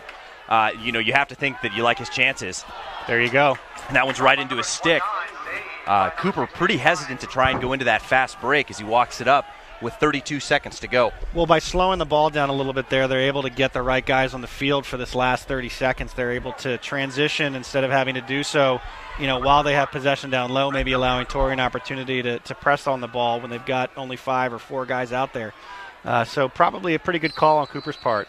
You have to think that you like his chances. There you go. And that one's right into his stick. Cooper pretty hesitant to try and go into that fast break as he walks it up with 32 seconds to go. Well, by slowing the ball down a little bit there, they're able to get the right guys on the field for this last 30 seconds. They're able to transition instead of having to do so, while they have possession down low, maybe allowing Torrey an opportunity to press on the ball when they've got only 5 or 4 guys out there. So probably a pretty good call on Cooper's part.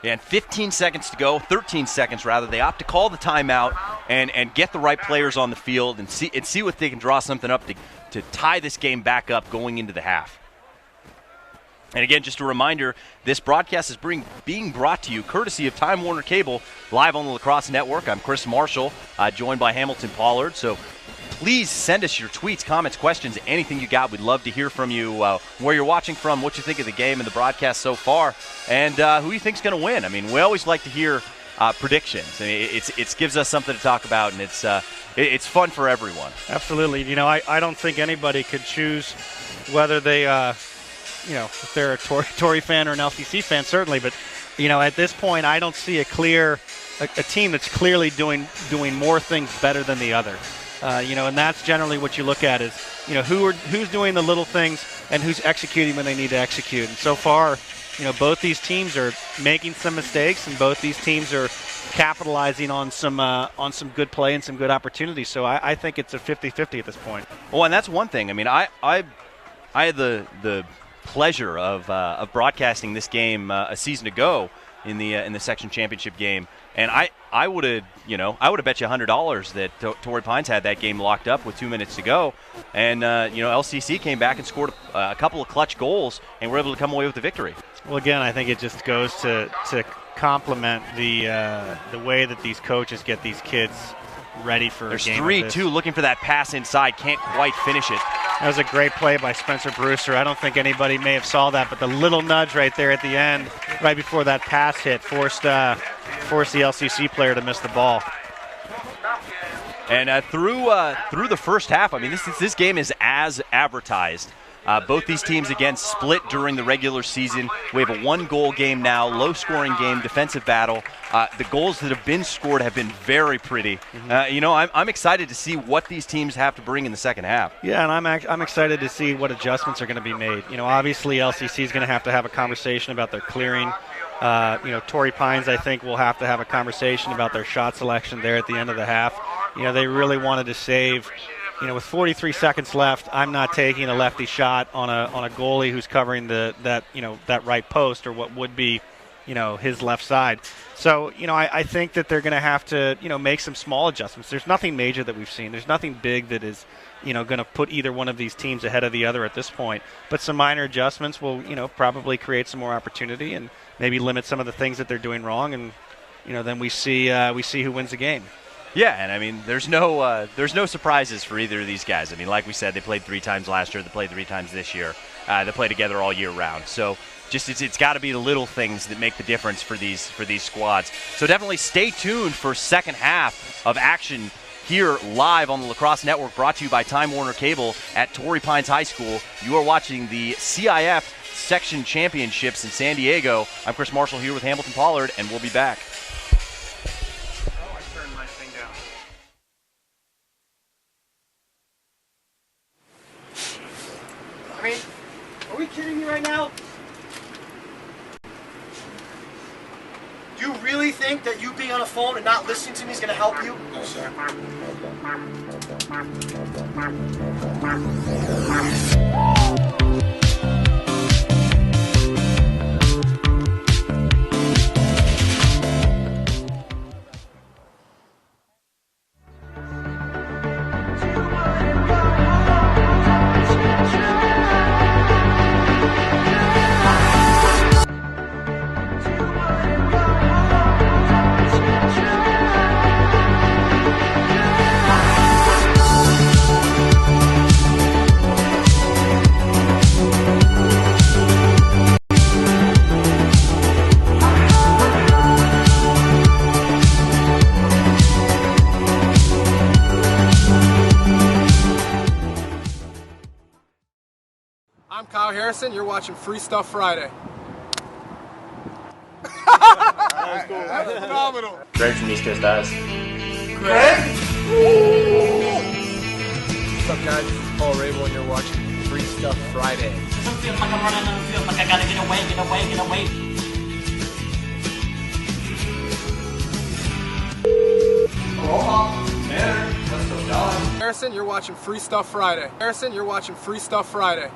Yeah, and 15 seconds to go, 13 seconds rather. They opt to call the timeout and get the right players on the field and see what they can draw something up to tie this game back up going into the half. And again, just a reminder, this broadcast is being brought to you courtesy of Time Warner Cable, live on the Lacrosse Network. I'm Chris Marshall, joined by Hamilton Pollard. So please send us your tweets, comments, questions, anything you got. We'd love to hear from you, where you're watching from, what you think of the game and the broadcast so far, and who you think's going to win. I mean, we always like to hear predictions. I mean, it gives us something to talk about, and it's fun for everyone. Absolutely. I don't think anybody could choose whether they, if they're a Torrey fan or an LCC fan, certainly. But, at this point, I don't see a team that's clearly doing more things better than the other. And that's generally what you look at is, who's doing the little things and who's executing when they need to execute. And so far, both these teams are making some mistakes, and both these teams are capitalizing on some good play and some good opportunities. So I think it's a 50-50 at this point. Well, and that's one thing. I mean, I had the pleasure of broadcasting this game a season ago in the section championship game, and I would have bet you $100 that Torrey Pines had that game locked up with 2 minutes to go, and LCC came back and scored a couple of clutch goals and were able to come away with the victory. Well, again, I think it just goes to complement the way that these coaches get these kids ready for a game. There's 3-2 looking for that pass inside, can't quite finish it. That was a great play by Spencer Brewster. I don't think anybody may have saw that, but the little nudge right there at the end, right before that pass hit, forced the LCC player to miss the ball. And through the first half, I mean, this game is as advertised. Both these teams, again, split during the regular season. We have a 1-goal game now, low-scoring game, defensive battle. The goals that have been scored have been very pretty. Mm-hmm. I'm excited to see what these teams have to bring in the second half. Yeah, and I'm excited to see what adjustments are going to be made. Obviously LCC is going to have a conversation about their clearing. Torrey Pines, I think, will have to have a conversation about their shot selection there at the end of the half. They really wanted to save. With 43 seconds left, I'm not taking a lefty shot on a goalie who's covering that right post, or what would be, his left side. So, I think that they're going to have to, make some small adjustments. There's nothing major that we've seen. There's nothing big that is, going to put either one of these teams ahead of the other at this point. But some minor adjustments will, probably create some more opportunity and maybe limit some of the things that they're doing wrong. And, then we see who wins the game. Yeah, and I mean, there's no surprises for either of these guys. I mean, like we said, they played 3 times last year. They played 3 times this year. They play together all year round. So it's got to be the little things that make the difference for these squads. So definitely stay tuned for second half of action here live on the Lacrosse Network, brought to you by Time Warner Cable at Torrey Pines High School. You are watching the CIF Section Championships in San Diego. I'm Chris Marshall here with Hamilton Pollard, and we'll be back. I mean, are we kidding me right now? Do you really think that you being on a phone and not listening to me is going to help you? No, sir. I'm Kyle Harrison. You're watching Free Stuff Friday. That was phenomenal. Greg from East Coast Eyes. Greg? What's up, guys? This is Paul Rabel, and you're watching Free Stuff Friday. Doesn't feel like I'm running on the field, like I gotta get away. Harrison, you're watching Free Stuff Friday. Harrison, you're watching Free Stuff Friday.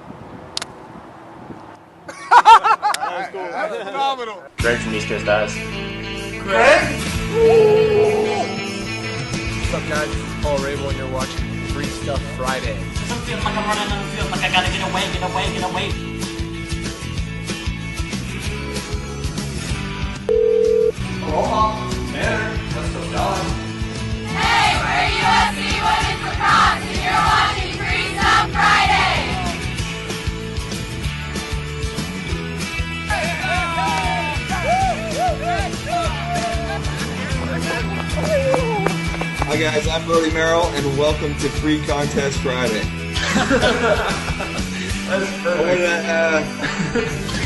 That was phenomenal. Greg from East Coast Eyes. Greg? What's up, guys? This is Paul Rabel, and you're watching Free Stuff Friday. Doesn't feel like I'm running on the field, like I gotta get away. Hey, we're USC Women's Lacrosse, and you're watching Free Stuff Friday! Hi guys, I'm Brody Merrill, and welcome to Free Contest Friday. That's perfect.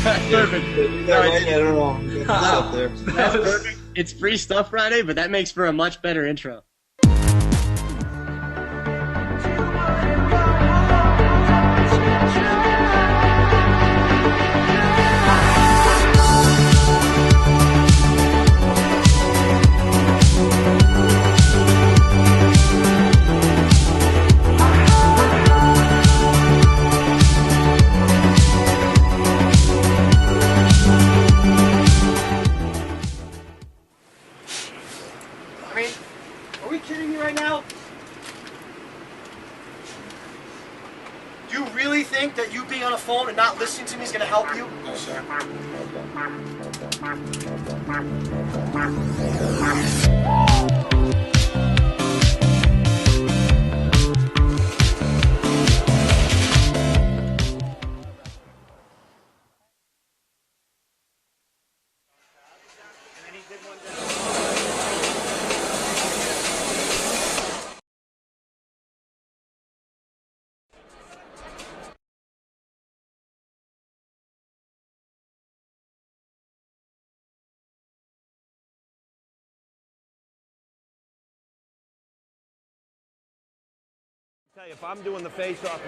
That's perfect. Is that right? I don't know. Up there. That's perfect. It's Free Stuff Friday, but that makes for a much better intro. I mean, are we kidding me right now? Do you really think that you being on a phone and not listening to me is going to help you? No, sir. Tell you, if I'm doing the face-off,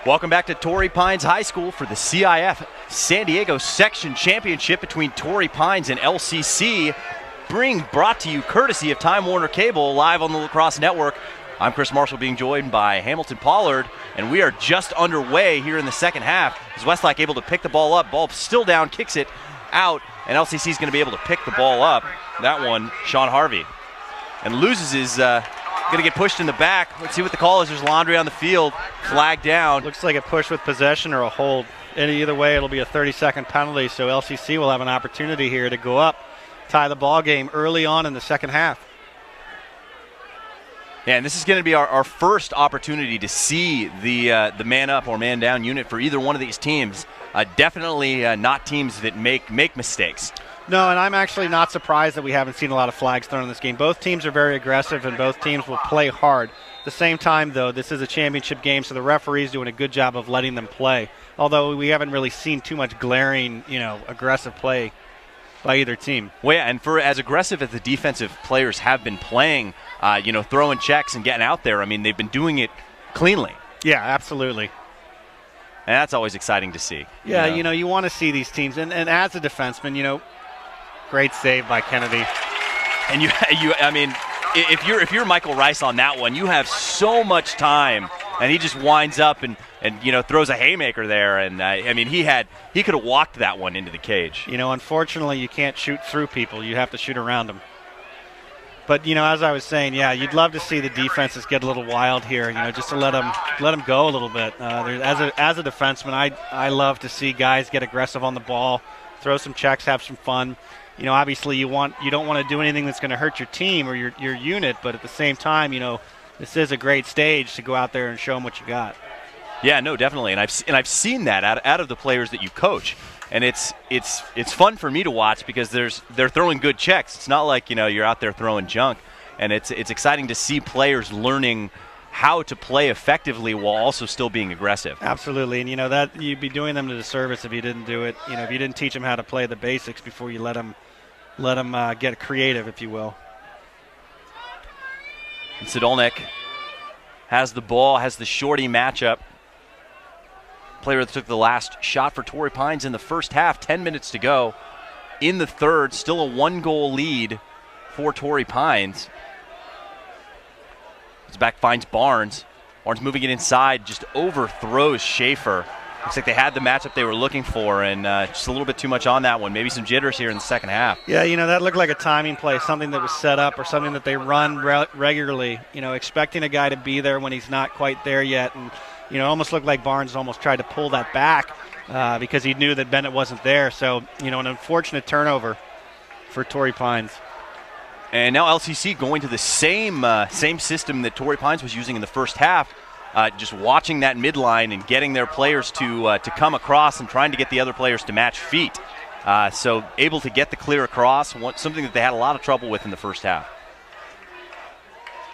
Welcome back to Torrey Pines High School for the CIF San Diego Section Championship between Torrey Pines and LCC. Brought to you courtesy of Time Warner Cable, live on the Lacrosse Network. I'm Chris Marshall, being joined by Hamilton Pollard, and we are just underway here in the second half. Is Westlake able to pick the ball up? Ball still down, kicks it out, and LCC is going to be able to pick the ball up. That one, Sean Harvey. And loses his, going to get pushed in the back. Let's see what the call is. There's laundry on the field, flag down. Looks like a push with possession or a hold. Either way, it'll be a 30-second penalty, so LCC will have an opportunity here to go up, tie the ball game early on in the second half. Yeah, and this is going to be our first opportunity to see the man-up or man-down unit for either one of these teams. Definitely not teams that make mistakes. No, and I'm actually not surprised that we haven't seen a lot of flags thrown in this game. Both teams are very aggressive, and both teams will play hard. At the same time, though, this is a championship game, so the referee's doing a good job of letting them play. Although we haven't really seen too much glaring, aggressive play by either team. Well, yeah, and for as aggressive as the defensive players have been playing, throwing checks and getting out there, I mean, they've been doing it cleanly. Yeah, absolutely. And that's always exciting to see. Yeah, you want to see these teams. And as a defenseman, great save by Kennedy. And if you're Michael Rice on that one, you have so much time, and he just winds up and throws a haymaker there. And he could have walked that one into the cage. Unfortunately, you can't shoot through people. You have to shoot around them. But as I was saying, yeah, you'd love to see the defenses get a little wild here. Just to let them go a little bit. As a defenseman, I love to see guys get aggressive on the ball, throw some checks, have some fun. Obviously you don't want to do anything that's going to hurt your team or your unit, but at the same time, this is a great stage to go out there and show them what you got. Yeah, no, definitely, and I've seen that out of the players that you coach, and it's fun for me to watch because they're throwing good checks. It's not like you're out there throwing junk, and it's exciting to see players learning how to play effectively while also still being aggressive. Absolutely, and that you'd be doing them a disservice if you didn't do it. If you didn't teach them how to play the basics before you let them get creative, if you will. And Sidolnik has the ball, has the shorty matchup. Player that took the last shot for Torrey Pines in the first half. 10 minutes to go in the third. Still a 1-goal lead for Torrey Pines. His back finds Barnes. Barnes moving it inside, just overthrows Schaefer. Looks like they had the matchup they were looking for, and just a little bit too much on that one. Maybe some jitters here in the second half. Yeah, that looked like a timing play, something that was set up or something that they run regularly, expecting a guy to be there when he's not quite there yet. And, almost looked like Barnes almost tried to pull that back because he knew that Bennett wasn't there. So, an unfortunate turnover for Torrey Pines. And now LCC going to the same system that Torrey Pines was using in the first half. Just watching that midline and getting their players to come across and trying to get the other players to match feet. So able to get the clear across, something that they had a lot of trouble with in the first half.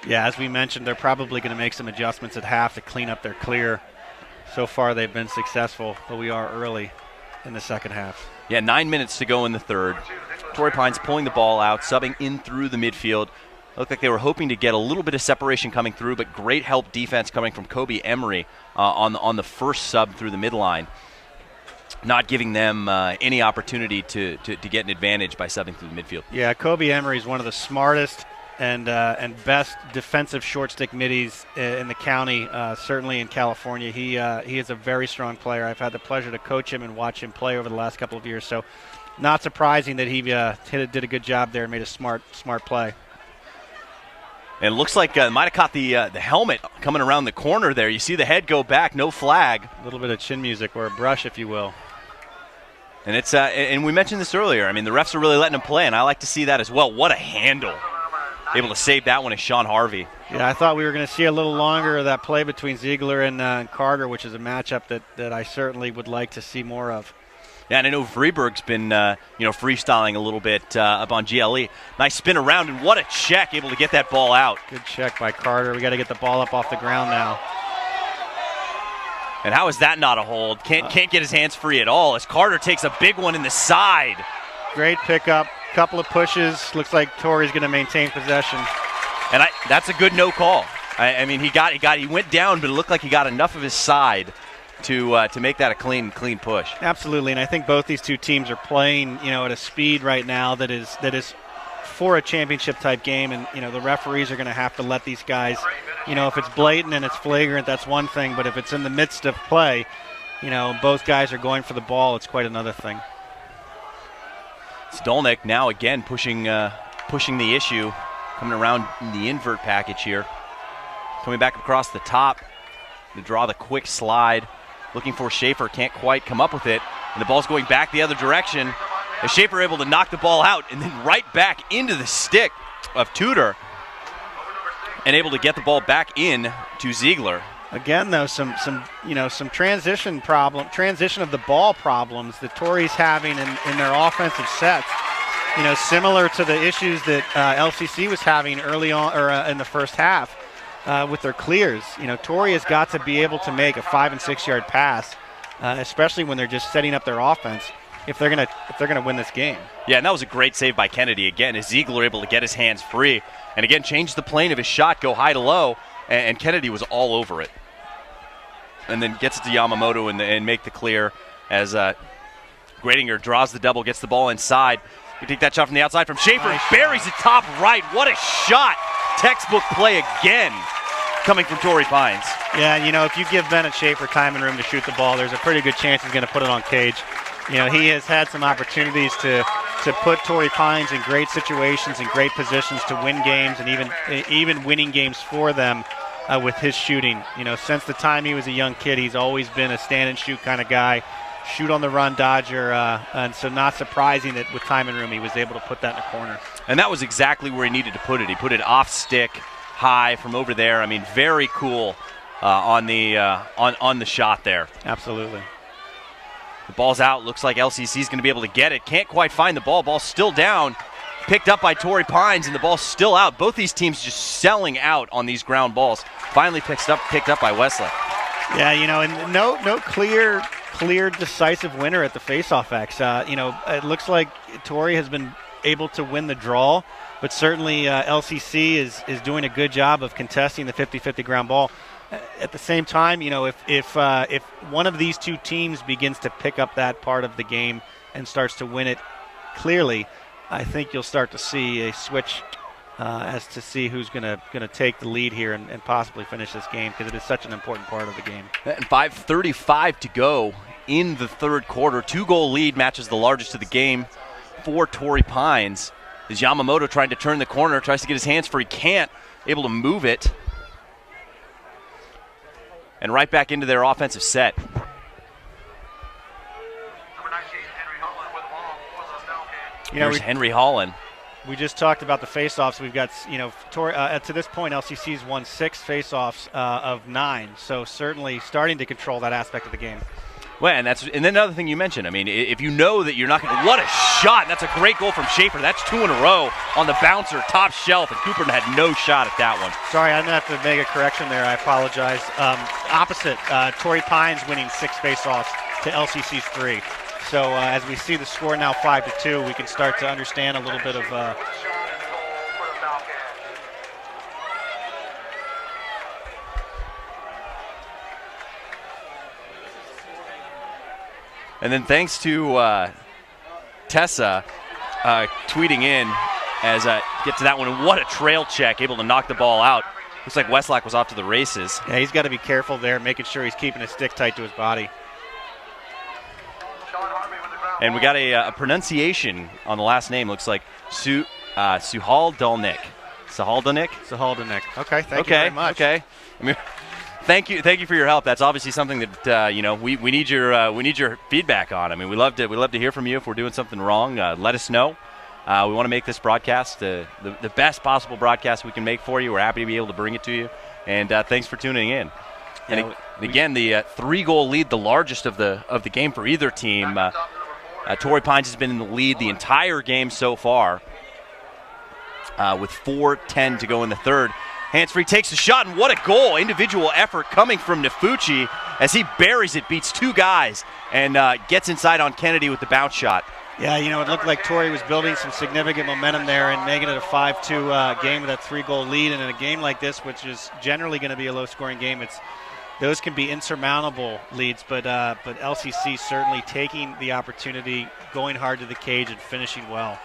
Yeah, as we mentioned, they're probably going to make some adjustments at half to clean up their clear. So far they've been successful, but we are early in the second half. Yeah, 9 minutes to go in the third. Torrey Pines pulling the ball out, subbing in through the midfield. Looked like they were hoping to get a little bit of separation coming through, but great help defense coming from Kobe Emery on the first sub through the midline. Not giving them any opportunity to get an advantage by subbing through the midfield. Yeah, Kobe Emery is one of the smartest and best defensive short stick middies in the county, certainly in California. He is a very strong player. I've had the pleasure to coach him and watch him play over the last couple of years. So not surprising that he did a good job there and made a smart play. And it looks like might have caught the helmet coming around the corner there. You see the head go back, no flag. A little bit of chin music, or a brush, if you will. And it's and we mentioned this earlier. I mean, the refs are really letting him play, and I like to see that as well. What a handle. Able to save that one is Sean Harvey. Yeah, I thought we were going to see a little longer of that play between Ziegler and Carter, which is a matchup that I certainly would like to see more of. Yeah, and I know Vreeburg's been, freestyling a little bit up on GLE. Nice spin around, and what a check, able to get that ball out. Good check by Carter. We got to get the ball up off the ground now. And how is that not a hold? Can't get his hands free at all as Carter takes a big one in the side. Great pickup, couple of pushes. Looks like Torrey's going to maintain possession. And that's a good no call. I mean, he went down, but it looked like he got enough of his side to make that a clean push. Absolutely, and I think both these two teams are playing, at a speed right now that is for a championship type game, and the referees are going to have to let these guys, if it's blatant and it's flagrant, that's one thing, but if it's in the midst of play, both guys are going for the ball, it's quite another thing. Stolnick now again pushing the issue, coming around the invert package here, coming back across the top to draw the quick slide, looking for Schaefer, can't quite come up with it, and the ball's going back the other direction. As Schaefer able to knock the ball out and then right back into the stick of Tudor, and able to get the ball back in to Ziegler. Again, though, some transition of the ball problems that Torrey's having in their offensive sets. Similar to the issues that LCC was having early on or in the first half with their clears. Torrey has got to be able to make a 5- and 6-yard pass, especially when they're just setting up their offense, if they're gonna win this game. Yeah, and that was a great save by Kennedy again, as Ziegler able to get his hands free and again change the plane of his shot, go high to low, and Kennedy was all over it. And then gets it to Yamamoto and make the clear as Gradinger draws the double, gets the ball inside. You take that shot from the outside from Schaefer, nice buries it top right. What a shot! Textbook play again coming from Torrey Pines. Yeah, if you give Bennett Schaefer time and room to shoot the ball, there's a pretty good chance he's going to put it on cage. He has had some opportunities to put Torrey Pines in great situations and great positions to win games and even winning games for them with his shooting. Since the time he was a young kid, he's always been a stand and shoot kind of guy, shoot on the run Dodger, and so not surprising that with time and room he was able to put that in the corner. And that was exactly where he needed to put it. He put it off stick, high from over there. I mean, very cool on the shot there. Absolutely. The ball's out. Looks like LCC's going to be able to get it. Can't quite find the ball. Ball's still down. Picked up by Torrey Pines, and the ball's still out. Both these teams just selling out on these ground balls. Finally picked up by Westlake. Yeah, and no clear decisive winner at the faceoff X. It looks like Torrey has been able to win the draw, but certainly LCC is doing a good job of contesting the 50-50 ground ball. At the same time, if one of these two teams begins to pick up that part of the game and starts to win it clearly, I think you'll start to see a switch as to see who's going to take the lead here and possibly finish this game, because it is such an important part of the game. And 5:35 to go in the third quarter. 2-goal lead, matches the largest of the game for Torrey Pines. Is Yamamoto trying to turn the corner, tries to get his hands free, can't, able to move it. And right back into their offensive set. Here's Henry Holland. We just talked about the faceoffs. We've got, to this point, LCC's won 6 faceoffs of 9. So certainly starting to control that aspect of the game. Well, and then another thing you mentioned. I mean, if you know that you're not going to, what a shot! That's a great goal from Schaefer. That's 2 in a row on the bouncer, top shelf, and Cooper had no shot at that one. Sorry, I'm going to have to make a correction there. I apologize. Opposite, Torrey Pines winning 6 faceoffs to LCC's 3. So as we see the score now 5-2, we can start to understand a little bit of. And then thanks to Tessa tweeting in as get to that one. And what a trail check, able to knock the ball out. Looks like Westlock was off to the races. Yeah, he's got to be careful there, making sure he's keeping his stick tight to his body. And we got a pronunciation on the last name. Looks like Suhaldalnik. Suhaldalnik? Okay, thank you very much. Okay. I mean, thank you for your help. That's obviously something that we need your feedback on. I mean, we love to hear from you. If we're doing something wrong, let us know. We want to make this broadcast the best possible broadcast we can make for you. We're happy to be able to bring it to you. And thanks for tuning in. And again, the 3-goal lead, the largest of the game for either team. Torrey Pines has been in the lead the entire game so far, with 4:10 to go in the third. Hands-free takes the shot, and what a goal. Individual effort coming from Nefucci as he buries it, beats 2 guys, and gets inside on Kennedy with the bounce shot. Yeah, it looked like Torrey was building some significant momentum there and making it a 5-2 game with that 3-goal lead. And in a game like this, which is generally going to be a low-scoring game, those can be insurmountable leads, but LCC certainly taking the opportunity, going hard to the cage, and finishing well.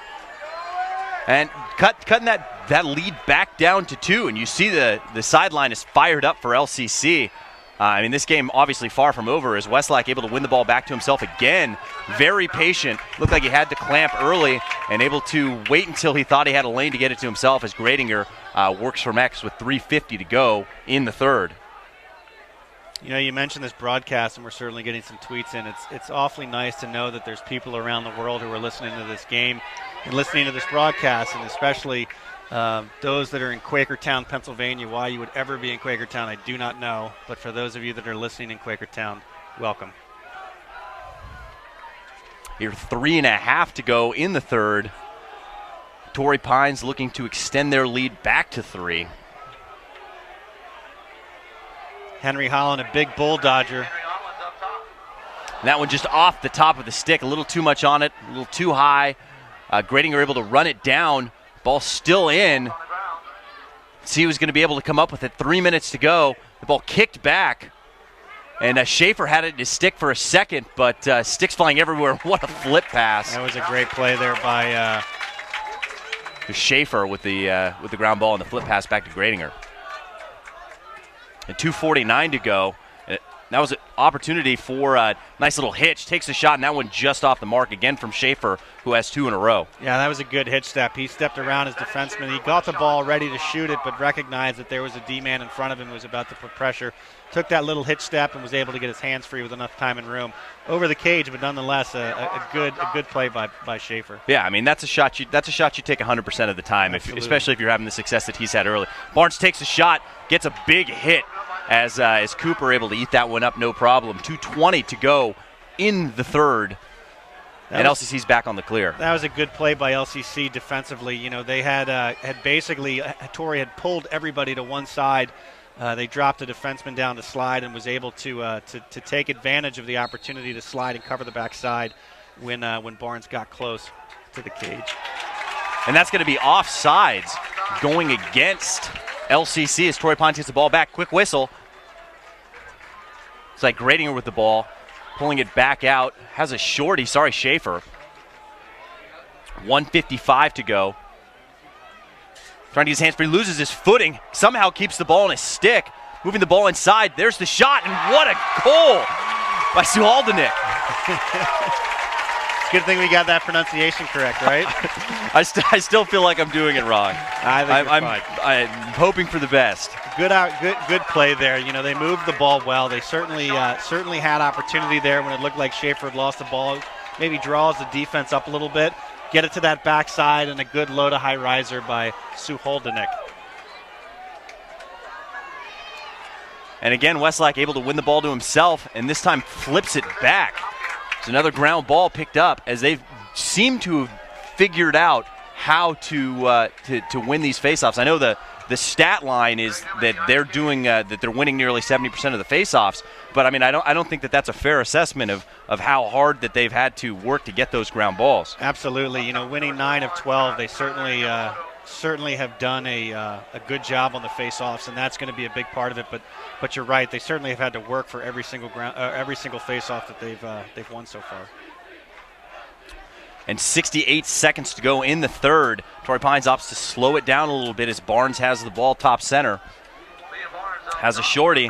And cutting that lead back down to 2, and you see the sideline is fired up for LCC. I mean, this game obviously far from over as Westlake able to win the ball back to himself again. Very patient. Looked like he had to clamp early and able to wait until he thought he had a lane to get it to himself as Gradinger works from X with 3:50 to go in the third. You know, you mentioned this broadcast, and we're certainly getting some tweets in. It's awfully nice to know that there's people around the world who are listening to this game and listening to this broadcast, and especially those that are in Quakertown, Pennsylvania. Why you would ever be in Quakertown, I do not know. But for those of you that are listening in Quakertown, welcome. Here, 3.5 to go in the third. Torrey Pines looking to extend their lead back to 3. Henry Holland, a big bull dodger. And that one just off the top of the stick, a little too much on it, a little too high. Gradinger able to run it down. Ball still in. See who's going to be able to come up with it. 3 minutes to go. The ball kicked back. And Schaefer had it in his stick for a second, but sticks flying everywhere. What a flip pass. That was a great play there by Schaefer with the ground ball and the flip pass back to Gradinger. And 2:49 to go. That was an opportunity for a nice little hitch. Takes a shot, and that one just off the mark again from Schaefer, who has 2 in a row. Yeah, that was a good hitch step. He stepped around his defenseman. He got the ball ready to shoot it, but recognized that there was a D-man in front of him who was about to put pressure. Took that little hitch step and was able to get his hands free with enough time and room over the cage, but nonetheless a good play by Schaefer. Yeah, I mean that's a shot you take 100% of the time, especially if you're having the success that he's had early. Barnes takes a shot, gets a big hit as Cooper able to eat that one up no problem. 2:20 to go in the third. And LCC's back on the clear. That was a good play by LCC defensively. You know, they had basically Torrey had pulled everybody to one side. They dropped a defenseman down to slide and was able to take advantage of the opportunity to slide and cover the backside when Barnes got close to the cage. And that's going to be offsides going against LCC as Torrey Pines gets the ball back. Quick whistle. It's like Gradinger with the ball, pulling it back out. Has a shorty, Schaefer. 1:55 to go. Trying to get his hands free, loses his footing, somehow keeps the ball on his stick, moving the ball inside. There's the shot, and what a goal by Suhaldenik. It's a good thing we got that pronunciation correct, right? I still feel like I'm doing it wrong. I'm hoping for the best. Good play there. You know, they moved the ball well. They certainly had opportunity there when it looked like Schaefer had lost the ball. Maybe draws the defense up a little bit. Get it to that backside, and a good low to high riser by Suhaldenik. And again, Westlake able to win the ball to himself, and this time flips it back. It's another ground ball picked up as they seem to have figured out how to win these faceoffs. I know the stat line is that they're doing that they're winning nearly 70% of the faceoffs, but I mean I don't think that that's a fair assessment of how hard that they've had to work to get those ground balls. Absolutely, you know, winning 9 of 12, they certainly have done a good job on the faceoffs, and that's going to be a big part of it. But you're right, they certainly have had to work for every single faceoff that they've won so far. And 68 seconds to go in the third. Torrey Pines opts to slow it down a little bit as Barnes has the ball top center. Has a shorty.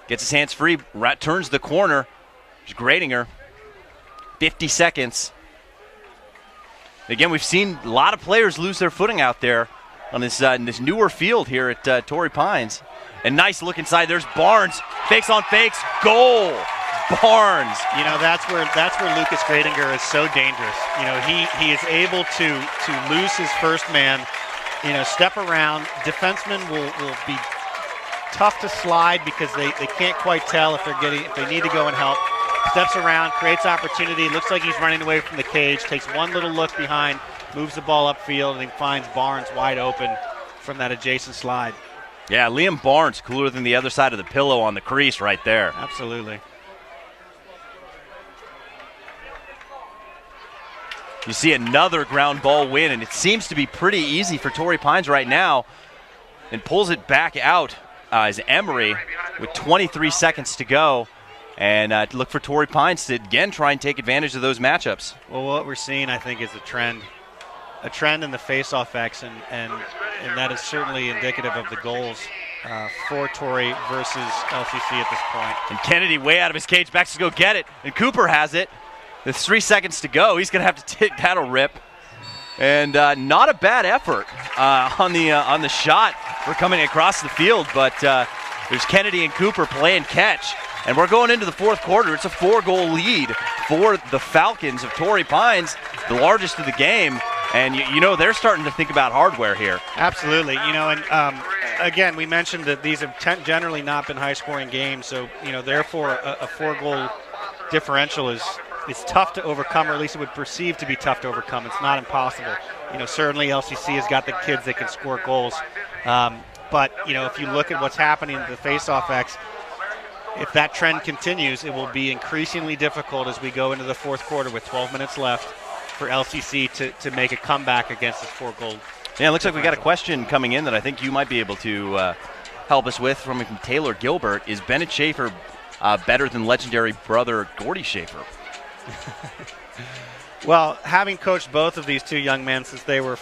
Gets his hands free, turns the corner. There's Gradinger. 50 seconds. Again, we've seen a lot of players lose their footing out there on this newer field here at Torrey Pines. And nice look inside. There's Barnes. Fakes on fakes. Goal. Barnes. You know, that's where Lucas Gradinger is so dangerous. You know, he is able to lose his first man, you know, step around. Defensemen will be tough to slide because they can't quite tell if they need to go and help. Steps around, creates opportunity, looks like he's running away from the cage, takes one little look behind, moves the ball upfield, and he finds Barnes wide open from that adjacent slide. Yeah, Liam Barnes cooler than the other side of the pillow on the crease right there. Absolutely. You see another ground ball win, and it seems to be pretty easy for Torrey Pines right now. and pulls it back out as Emery with 23 seconds to go. And look for Torrey Pines to, again, try and take advantage of those matchups. Well, what we're seeing, I think, is a trend in the face-off X, and that is certainly indicative of the goals for Torrey versus LCC at this point. And Kennedy way out of his cage, backs to go get it, and Cooper has it. There's 3 seconds to go. He's going to have to take that a rip. And not a bad effort on the shot for coming across the field, but there's Kennedy and Cooper playing catch. And we're going into the fourth quarter. It's a 4-goal lead for the Falcons of Torrey Pines, the largest of the game. And, they're starting to think about hardware here. Absolutely. And again, we mentioned that these have generally not been high-scoring games. So, therefore, a 4-goal differential is tough to overcome, or at least it would perceive to be tough to overcome. It's not impossible. Certainly LCC has got the kids that can score goals. But, if you look at what's happening in the face-off X, if that trend continues, it will be increasingly difficult as we go into the fourth quarter with 12 minutes left for LCC to make a comeback against this 4-goal. Yeah, it looks like we got a question coming in that I think you might be able to help us with from Taylor Gilbert. Is Bennett Schaefer better than legendary brother Gordy Schaefer? Well, having coached both of these two young men since they were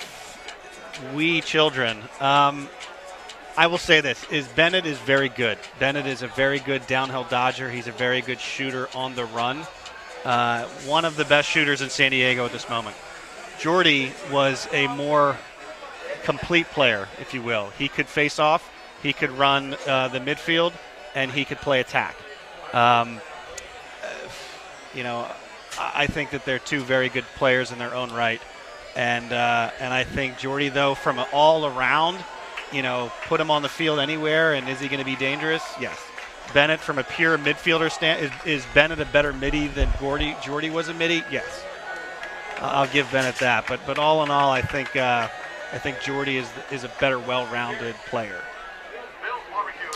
wee children, I will say this, Bennett is very good. Bennett is a very good downhill dodger. He's a very good shooter on the run. One of the best shooters in San Diego at this moment. Jordy was a more complete player, if you will. He could face off, he could run the midfield, and he could play attack. I think that they're two very good players in their own right. And I think Jordy, though, from an all-around, put him on the field anywhere, and is he going to be dangerous? Yes. Bennett, from a pure midfielder stand, is Bennett a better midi than Jordy was a midi? Yes. I'll give Bennett that. But all in all, I think Jordy is a better, well-rounded player.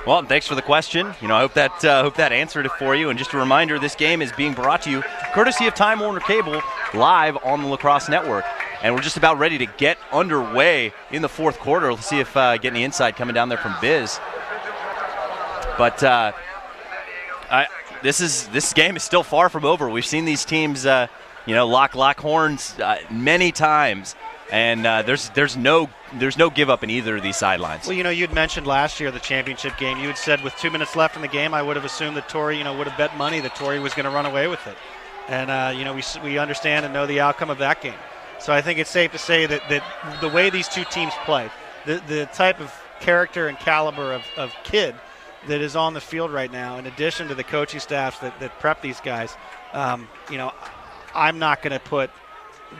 Well, thanks for the question. I hope that answered it for you. And just a reminder, this game is being brought to you courtesy of Time Warner Cable, live on the Lacrosse Network. And we're just about ready to get underway in the fourth quarter. Let's see if get any insight coming down there from Biz. But this game is still far from over. We've seen these teams, lock horns many times, and there's no give up in either of these sidelines. Well, you'd mentioned last year the championship game. You had said with 2 minutes left in the game, I would have assumed that Torrey, would have bet money that Torrey was going to run away with it. And we understand and know the outcome of that game. So I think it's safe to say that the way these two teams play, the type of character and caliber of kid that is on the field right now, in addition to the coaching staffs that prep these guys, I'm not going to put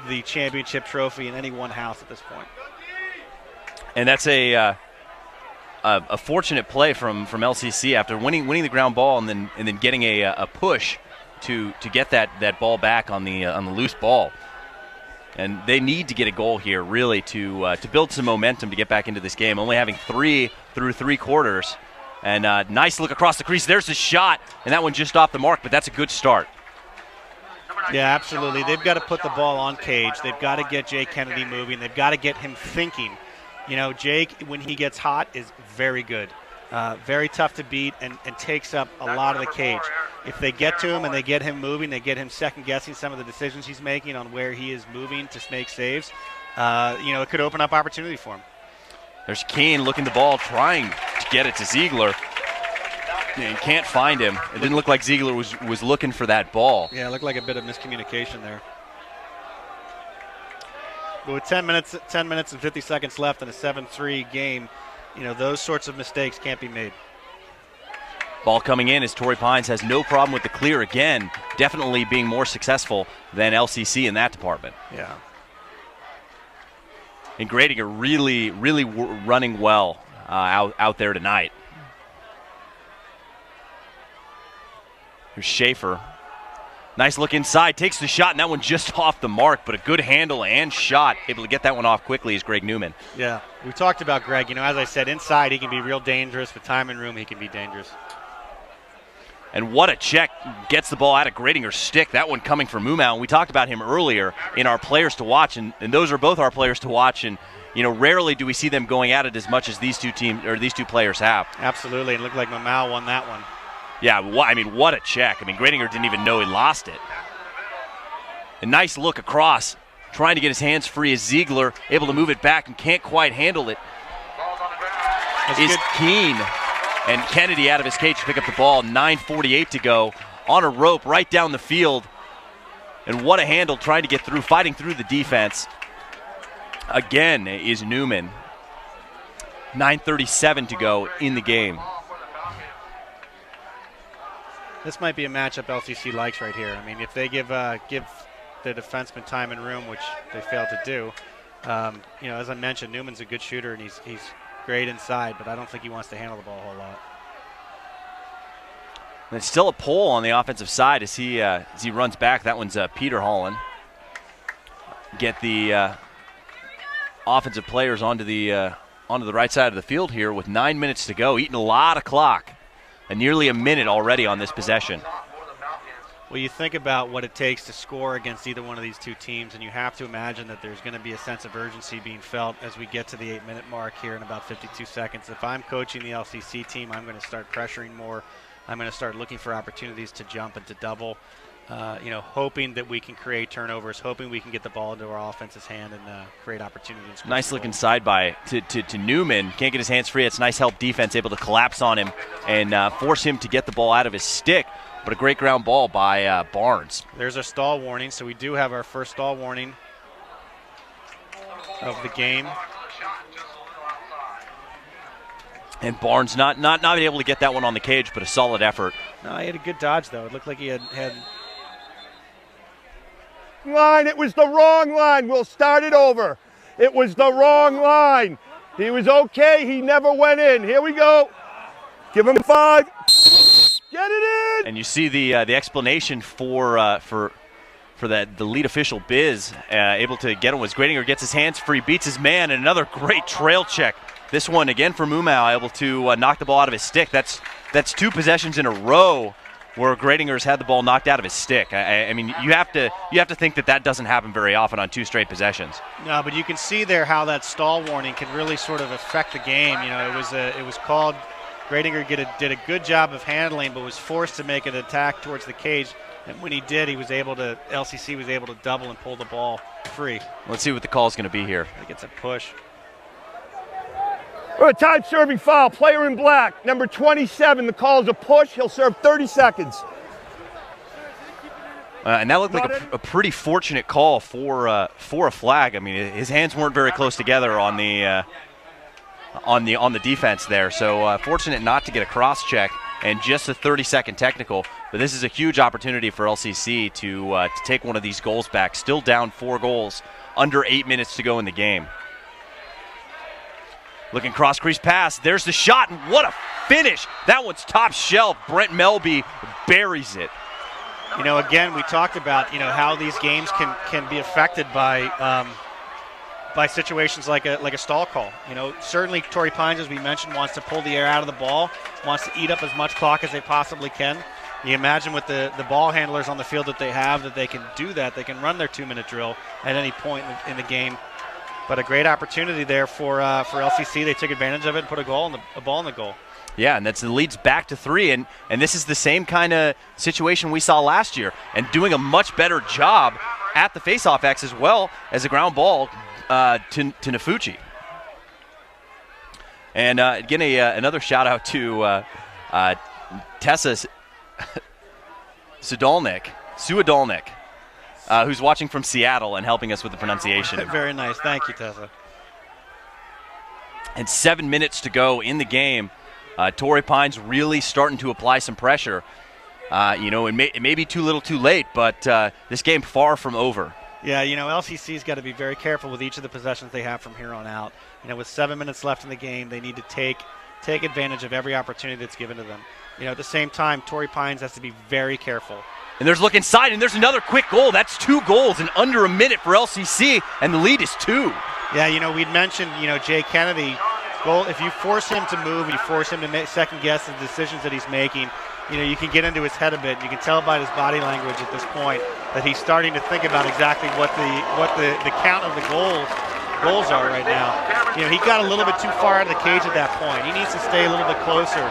the championship trophy in any one house at this point. And that's a fortunate play from LCC after winning the ground ball and then getting a push to get that ball back on the loose ball. And they need to get a goal here, really, to build some momentum to get back into this game. Only having 3 through 3 quarters. And nice look across the crease. There's the shot, and that one just off the mark, but that's a good start. Yeah, absolutely. They've got to put the ball on cage. They've got to get Jake Kennedy moving. They've got to get him thinking. Jake, when he gets hot, is very good. Very tough to beat and takes up a lot of the cage. If they get to him and they get him moving, they get him second-guessing some of the decisions he's making on where he is moving to make saves, it could open up opportunity for him. There's Keane looking the ball, trying to get it to Ziegler. And can't find him. It didn't look like Ziegler was looking for that ball. Yeah, it looked like a bit of miscommunication there. But with 10 minutes and 50 seconds left in a 7-3 game, those sorts of mistakes can't be made. Ball coming in as Torrey Pines has no problem with the clear again. Definitely being more successful than LCC in that department. Yeah. And Gradinger really running well out there tonight. Here's Schaefer. Nice look inside, takes the shot, and that one just off the mark, but a good handle and shot. Able to get that one off quickly is Greg Newman. Yeah, we talked about Greg. As I said, inside he can be real dangerous. With time and room, he can be dangerous. And what a check. Gets the ball out of Gradinger's stick. That one coming from Mumau. And we talked about him earlier in our players to watch, and those are both our players to watch. And rarely do we see them going at it as much as these two players have. Absolutely. It looked like Mamau won that one. Yeah, what a check. Gradinger didn't even know he lost it. A nice look across, trying to get his hands free as Ziegler able to move it back and can't quite handle it. Is Keene and Kennedy out of his cage to pick up the ball. 9:48 to go on a rope right down the field. And what a handle, trying to get through, fighting through the defense. Again is Newman. 9:37 to go in the game. This might be a matchup LCC likes right here. If they give the defenseman time and room, which they failed to do, as I mentioned, Newman's a good shooter and he's great inside, but I don't think he wants to handle the ball a whole lot. And it's still a pull on the offensive side as he runs back. That one's Peter Holland. Get the offensive players onto the right side of the field here with 9 minutes to go, eating a lot of clock. Nearly a minute already on this possession. Well, you think about what it takes to score against either one of these two teams, and you have to imagine that there's going to be a sense of urgency being felt as we get to the 8-minute mark here in about 52 seconds. If I'm coaching the LCC team, I'm going to start pressuring more. I'm going to start looking for opportunities to jump and to double, hoping that we can create turnovers, hoping we can get the ball into our offense's hand and create opportunities. Nice looking side by to Newman. Can't get his hands free. It's nice help defense, able to collapse on him and force him to get the ball out of his stick. But a great ground ball by Barnes. There's a stall warning, so we do have our first stall warning of the game. And Barnes not able to get that one on the cage, but a solid effort. No, he had a good dodge, though. It looked like he had Line, it was the wrong line. We'll start it over. It was the wrong line. He was okay. He never went in. Here we go. Give him 5. Get it in. And you see the explanation for the lead official Biz able to get him was Gradinger gets his hands free, beats his man, and another great trail check. This one again for Mumau, able to knock the ball out of his stick. That's 2 possessions in a row where Gradinger's had the ball knocked out of his stick. You have to think that doesn't happen very often on 2 straight possessions. No, but you can see there how that stall warning can really sort of affect the game. It was called. Gradinger did a good job of handling, but was forced to make an attack towards the cage. And when he did, LCC was able to double and pull the ball free. Let's see what the call is going to be here. I think it's a push. A time serving foul, player in black, number 27. The call is a push. He'll serve 30 seconds. And that looked like a pretty fortunate call for a flag. His hands weren't very close together on the defense there. So fortunate not to get a cross check and just a 30-second technical. But this is a huge opportunity for LCC to take one of these goals back. Still down 4 goals, under 8 minutes to go in the game. Looking cross crease pass. There's the shot, and what a finish. That one's top shelf. Brent Melby buries it. Again, we talked about, how these games can be affected by situations like a stall call. Certainly Torrey Pines, as we mentioned, wants to pull the air out of the ball, wants to eat up as much clock as they possibly can. You imagine with the ball handlers on the field that they have that they can do that. They can run their 2-minute drill at any point in the game. But a great opportunity there for LCC. They took advantage of it and put a ball in the goal. Yeah, and that's the leads back to 3, and this is the same kind of situation we saw last year, and doing a much better job at the faceoff X as well as a ground ball to Nafucci. And again, another shout out to Tessa Suadolnik, who's watching from Seattle and helping us with the pronunciation. Very nice. Thank you, Tessa. And 7 minutes to go in the game. Torrey Pines really starting to apply some pressure. It may be too little too late, but this game far from over. Yeah, LCC's got to be very careful with each of the possessions they have from here on out. With 7 minutes left in the game, they need to take advantage of every opportunity that's given to them. At the same time, Torrey Pines has to be very careful. And there's look inside, and there's another quick goal. That's 2 goals in under a minute for LCC, and the lead is 2. Yeah, we'd mentioned, Jay Kennedy, goal. If you force him to move, you force him to second guess the decisions that he's making, you can get into his head a bit. You can tell by his body language at this point that he's starting to think about exactly what the count of the goals goals are right now. You know, he got a little bit too far out of the cage at that point. He needs to stay a little bit closer,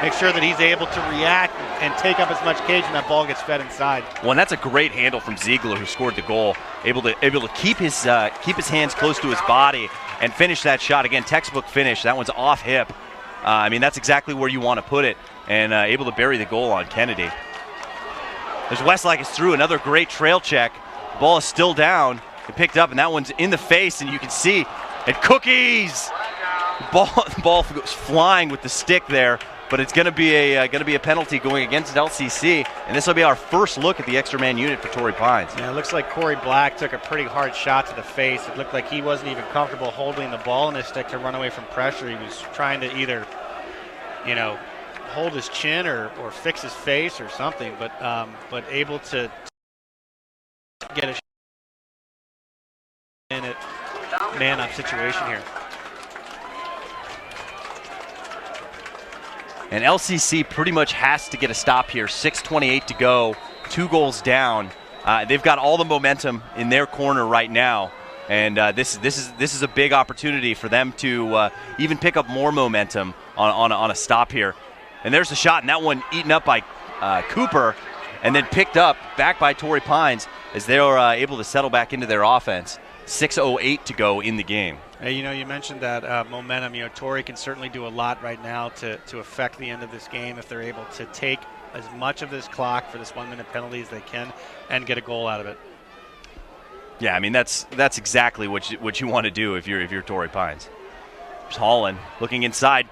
make sure that he's able to react and take up as much cage when that ball gets fed inside. Well, and that's a great handle from Ziegler, who scored the goal. Able to keep his hands close to his body and finish that shot. Again, textbook finish. That one's off hip. I mean, that's exactly where you want to put it, and able to bury the goal on Kennedy. There's Westlake is through, another great trail check. The ball is still down. It picked up, and that one's in the face, and you can see, and Cookies! The ball goes flying with the stick there, but it's going to be a penalty going against LCC, and this will be our first look at the extra man unit for Torrey Pines. Yeah, it looks like Corey Black took a pretty hard shot to the face. It looked like he wasn't even comfortable holding the ball in his stick to run away from pressure. He was trying to either, you know, hold his chin or fix his face or something, but able to get a in it man-up situation here. And LCC pretty much has to get a stop here. 6:28 to go, 2 goals down. They've got all the momentum in their corner right now, and this is a big opportunity for them to even pick up more momentum on a stop here. And there's the shot, and that one eaten up by Cooper, and then picked up back by Torrey Pines as they're able to settle back into their offense. 6:08 to go in the game. Hey, you know, you mentioned that momentum. You know, Torrey can certainly do a lot right now to affect the end of this game if they're able to take as much of this clock for this 1-minute penalty as they can and get a goal out of it. Yeah, I mean that's exactly what you want to do if you're Torrey Pines. There's Holland looking inside,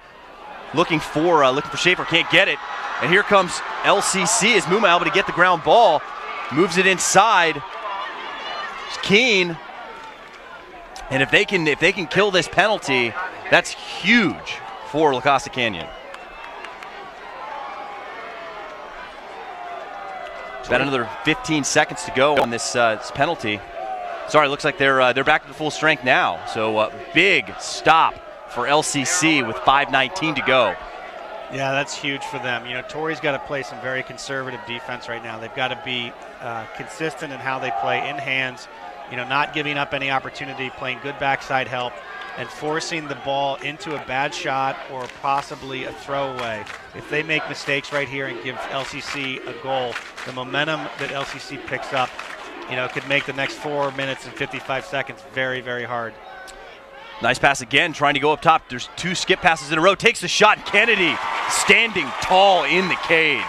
looking for Schaefer, can't get it, and here comes LCC as Muma able to get the ground ball, moves it inside. It's Keene. And if they can kill this penalty, that's huge for La Costa Canyon. It's about another 15 seconds to go on this penalty. Sorry, looks like they're back to full strength now. So big stop for LCC with 5:19 to go. Yeah, that's huge for them. You know, Torrey's got to play some very conservative defense right now. They've got to be consistent in how they play in hands. You know, not giving up any opportunity, playing good backside help, and forcing the ball into a bad shot or possibly a throwaway. If they make mistakes right here and give LCC a goal, the momentum that LCC picks up, you know, could make the next 4 minutes and 55 seconds very, very hard. Nice pass again, trying to go up top. There's 2 skip passes in a row. Takes the shot. Kennedy standing tall in the cage.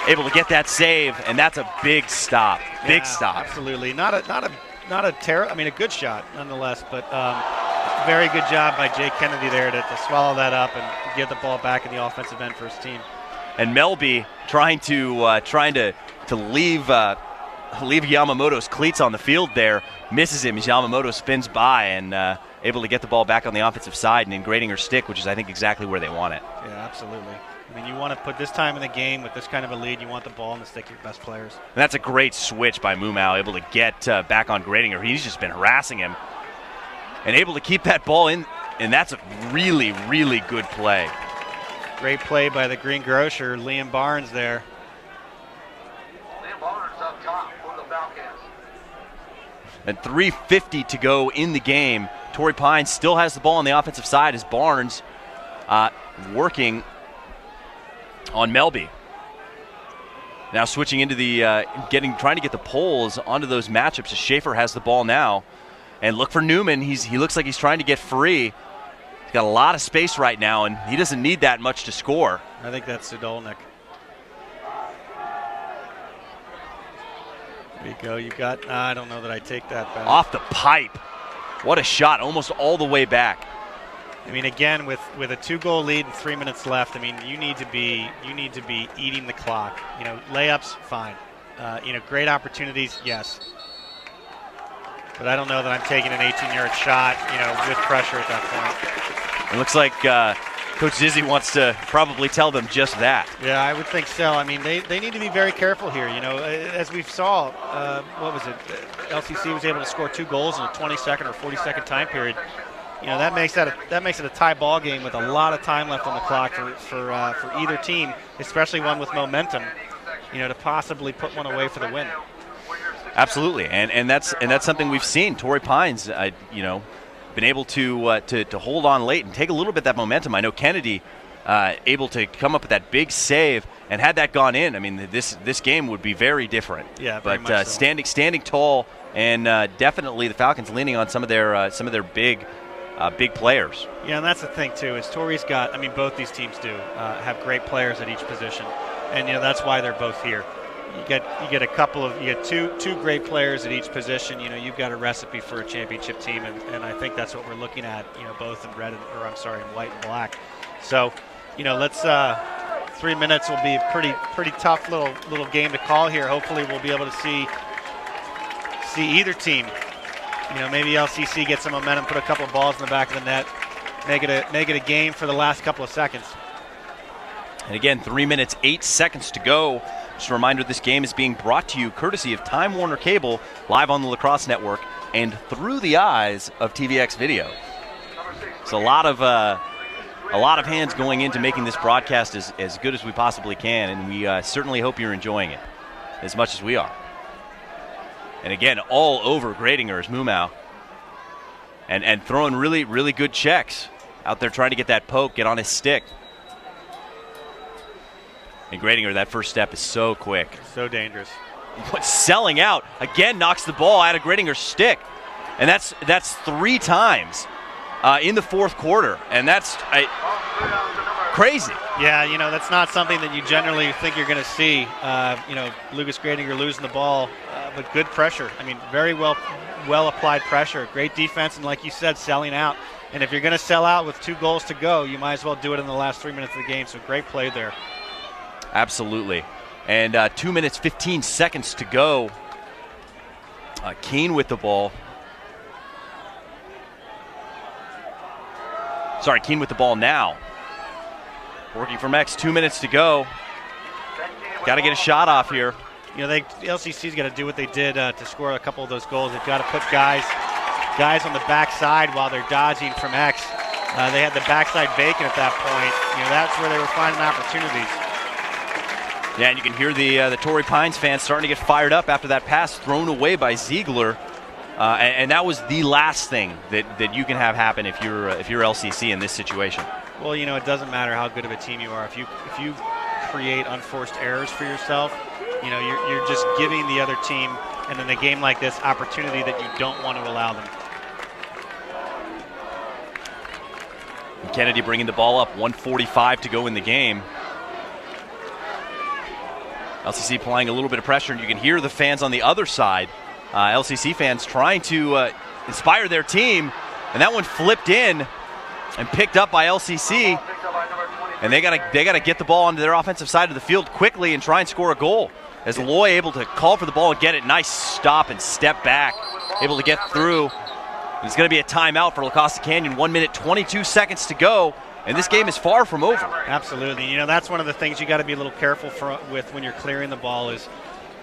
Able to get that save, and that's a big stop. Big stop. Absolutely. Not a terror. I mean, a good shot nonetheless, but very good job by Jake Kennedy there to swallow that up and get the ball back in the offensive end for his team. And Melby trying to leave Yamamoto's cleats on the field there, misses him as Yamamoto spins by and able to get the ball back on the offensive side and ingrating her stick, which is I think exactly where they want it. Yeah, absolutely. I mean, you want to put this time in the game with this kind of a lead, you want the ball in the stick of your best players. And that's a great switch by Mumau, able to get back on Gradinger. He's just been harassing him and able to keep that ball in, and that's a really, really good play. Great play by the Green Grocer, Liam Barnes there. Liam Barnes up top for the Falcons. And 3:50 to go in the game. Torrey Pines still has the ball on the offensive side as Barnes working on Melby. Now switching into the trying to get the poles onto those matchups as Schaefer has the ball now. And look for Newman. He looks like he's trying to get free. He's got a lot of space right now, and he doesn't need that much to score. I think that's Sudolnik. There you go. You got, I don't know that I take that back. Off the pipe. What a shot, almost all the way back. I mean, again, with a 2-goal lead and 3 minutes left, I mean, you need to be eating the clock. You know, layups, fine. You know, great opportunities, yes. But I don't know that I'm taking an 18-yard shot, you know, with pressure at that point. It looks like Coach Zizzi wants to probably tell them just that. Yeah, I would think so. I mean, they need to be very careful here. You know, as we saw, what was it? LCC was able to score 2 goals in a 20-second or 40-second time period. You know, that makes it a tie ball game with a lot of time left on the clock for either team, especially one with momentum. You know, to possibly put one away for the win. Absolutely, and that's something we've seen. Torrey Pines, been able to hold on late and take a little bit of that momentum. I know Kennedy able to come up with that big save, and had that gone in, I mean, this game would be very different. Yeah, very but much so. standing tall, and definitely the Falcons leaning on some of their big players. Yeah, and that's the thing too. Is Torrey's got? I mean, both these teams do have great players at each position, and that's why they're both here. You get two great players at each position. You've got a recipe for a championship team, and I think that's what we're looking at. Both in in white and black. So, let's 3 minutes will be a pretty tough little game to call here. Hopefully, we'll be able to see either team. Maybe LCC gets some momentum, put a couple of balls in the back of the net, make it a game for the last couple of seconds. And again, 3 minutes, 8 seconds to go. Just a reminder, this game is being brought to you courtesy of Time Warner Cable, live on the Lacrosse Network, and through the eyes of TVX Video. So a lot of hands going into making this broadcast as good as we possibly can, and we certainly hope you're enjoying it as much as we are. And again, all over Gradinger is Mumau, and throwing really, really good checks out there, trying to get that poke, get on his stick. And Gradinger, that first step is so quick. So dangerous. Selling out, again knocks the ball out of Gradinger's stick. And that's 3 times in the fourth quarter. And that's crazy. Yeah, that's not something that you generally think you're going to see. Lucas Gradinger losing the ball, but good pressure. I mean, very well applied pressure. Great defense, and like you said, selling out. And if you're going to sell out with 2 goals to go, you might as well do it in the last 3 minutes of the game. So great play there. Absolutely. And 2 minutes, 15 seconds to go. Keene with the ball. Sorry, Keene with the ball now. Working from X, 2 minutes to go. Got to get a shot off here. LCC's got to do what they did to score a couple of those goals. They've got to put guys on the backside while they're dodging from X. They had the backside vacant at that point. That's where they were finding opportunities. Yeah, and you can hear the Torrey Pines fans starting to get fired up after that pass thrown away by Ziegler. And that was the last thing that you can have happen if you're LCC in this situation. Well, it doesn't matter how good of a team you are. If you create unforced errors for yourself, you're just giving the other team, and in a game like this, opportunity that you don't want to allow them. And Kennedy bringing the ball up, 1:45 to go in the game. LCC applying a little bit of pressure, and you can hear the fans on the other side. LCC fans trying to inspire their team, and that one flipped in and picked up by LCC, and they gotta get the ball onto their offensive side of the field quickly and try and score a goal. As Loy able to call for the ball and get it, nice stop and step back, able to get through. It's going to be a timeout for La Costa Canyon. 1 minute, 22 seconds to go. And this game is far from over. Absolutely. That's one of the things you got to be a little careful with when you're clearing the ball is,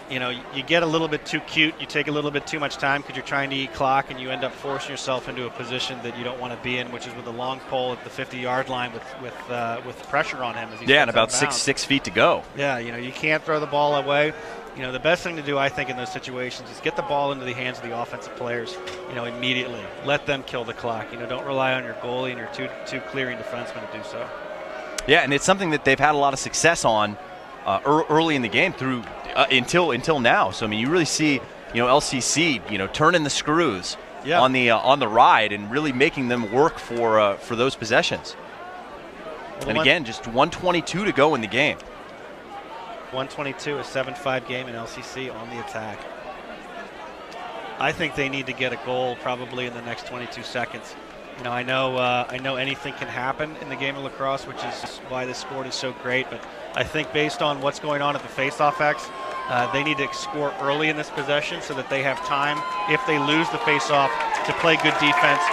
you get a little bit too cute. You take a little bit too much time because you're trying to eat clock, and you end up forcing yourself into a position that you don't want to be in, which is with a long pole at the 50-yard line with pressure on him. As he and about 6 feet to go. Yeah, you can't throw the ball away. The best thing to do, I think, in those situations is get the ball into the hands of the offensive players, immediately. Let them kill the clock. Don't rely on your goalie and your two clearing defensemen to do so. Yeah, and it's something that they've had a lot of success on early in the game through until now. So I mean, you really see LCC turning the screws on the ride and really making them work for those possessions. Well, and again, just 1:22 to go in the game. 1:22, a 7-5 game in LCC on the attack. I think they need to get a goal probably in the next 22 seconds. I know anything can happen in the game of lacrosse, which is why this sport is so great. But I think based on what's going on at the faceoff X, they need to score early in this possession so that they have time, if they lose the faceoff, to play good defense,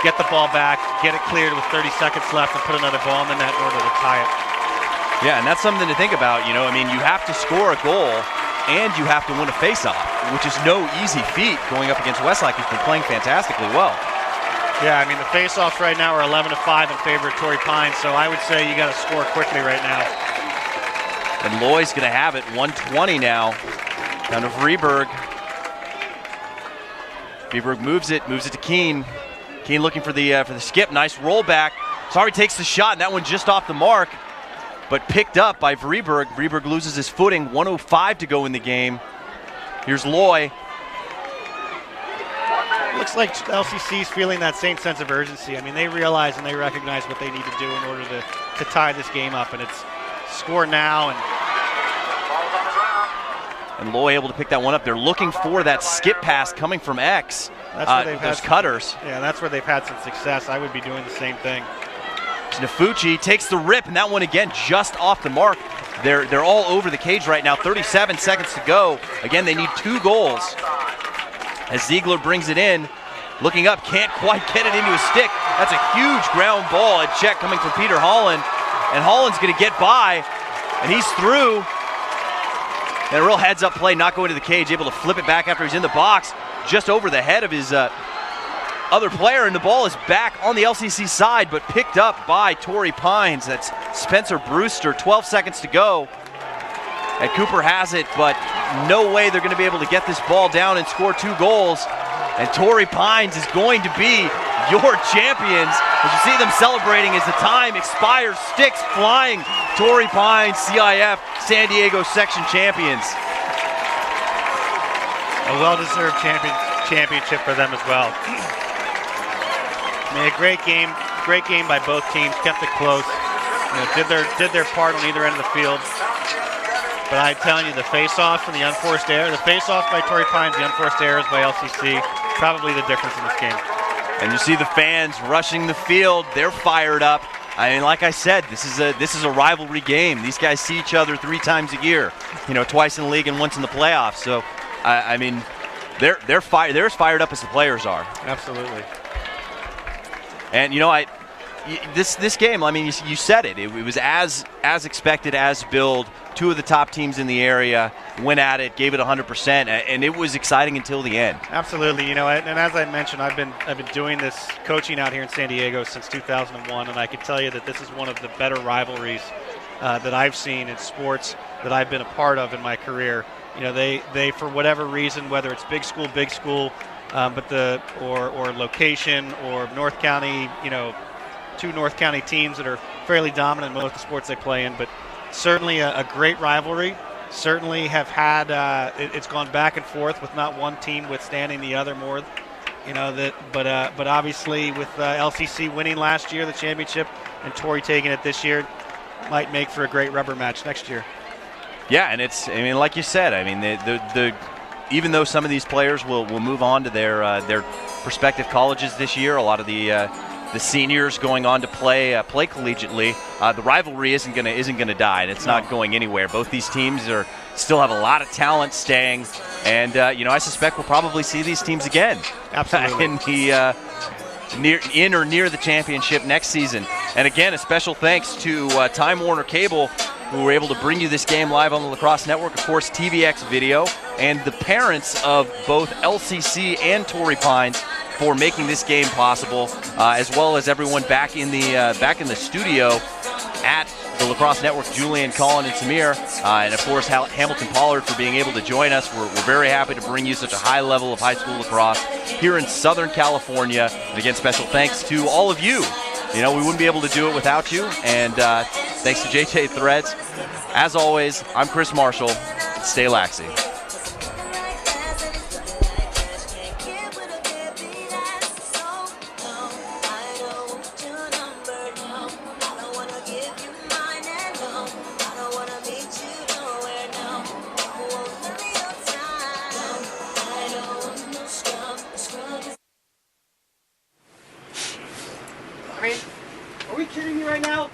get the ball back, get it cleared with 30 seconds left, and put another ball in the net in order to tie it. Yeah, and that's something to think about. I mean, you have to score a goal and you have to win a faceoff, which is no easy feat going up against Westlake, who's been playing fantastically well. Yeah, I mean, the faceoffs right now are 11-5 in favor of Torrey Pines, so I would say you got to score quickly right now. And Loy's going to have it, 1:20 now, down to Vreeburg. Freeburg moves it to Keene. Keene looking for the skip. Nice rollback. Torrey takes the shot, and that one just off the mark, but picked up by Freeburg. Freeburg loses his footing. 1:05 to go in the game. Here's Loy. Looks like LCC's feeling that same sense of urgency. I mean, they realize and they recognize what they need to do in order to tie this game up, and it's score now. And Loy able to pick that one up. They're looking for that skip pass coming from X. That's where they've those had cutters. Yeah, that's where they've had some success. I would be doing the same thing. Nafucci takes the rip, and that one again just off the mark. They're all over the cage right now. 37 seconds to go. Again, they need 2 goals. As Ziegler brings it in, looking up, can't quite get it into his stick. That's a huge ground ball. A check coming from Peter Holland, and Holland's going to get by, and he's through. And a real heads-up play, not going to the cage, able to flip it back after he's in the box, just over the head of his other player, and the ball is back on the LCC side, but picked up by Torrey Pines. That's Spencer Brewster. 12 seconds to go. And Cooper has it, but no way they're going to be able to get this ball down and score 2 goals. And Torrey Pines is going to be your champions. As you see them celebrating as the time expires, sticks flying. Torrey Pines, CIF, San Diego section champions. A well-deserved championship for them as well. I mean, a great game by both teams. Kept it close. You know, did their part on either end of the field. But I'm telling you, the face-off and the unforced error, the face-off by Torrey Pines, the unforced errors by LCC, probably the difference in this game. And you see the fans rushing the field. They're fired up. I mean, like I said, this is a rivalry game. These guys see each other 3 times a year. You know, twice in the league and once in the playoffs. So, I mean, they're as fired up as the players are. Absolutely. And you know, this game, I mean, you said it. It was as expected, as billed. 2 of the top teams in the area went at it, gave it 100%, and it was exciting until the end. Absolutely. You know, and as I mentioned, I've been doing this coaching out here in San Diego since 2001, and I can tell you that this is one of the better rivalries that I've seen in sports that I've been a part of in my career. You know, they for whatever reason, whether it's big school, or location or North County, you know, 2 North County teams that are fairly dominant in most of the sports they play in, but certainly a great rivalry. Certainly have had it's gone back and forth with not one team withstanding the other more. You know but obviously with LCC winning last year the championship and Torrey taking it this year, might make for a great rubber match next year. Yeah, and I mean, like you said, I mean, the even though some of these players will move on to their prospective colleges this year, a lot of the seniors going on to play collegiately, the rivalry isn't gonna die, and it's not going anywhere. Both these teams still have a lot of talent staying, and you know, I suspect we'll probably see these teams again. Absolutely. In the near the championship next season. And again, a special thanks to Time Warner Cable, who were able to bring you this game live on the Lacrosse Network, of course, TVX Video, and the parents of both LCC and Torrey Pines for making this game possible, as well as everyone back in the studio at the Lacrosse Network, Julian, Colin, and Samir, and of course Hamilton Pollard for being able to join us. We're very happy to bring you such a high level of high school lacrosse here in Southern California. And again, special thanks to all of you. You know, we wouldn't be able to do it without you, and thanks to JJ Threads. As always, I'm Chris Marshall. Stay laxy. Are we kidding me right now?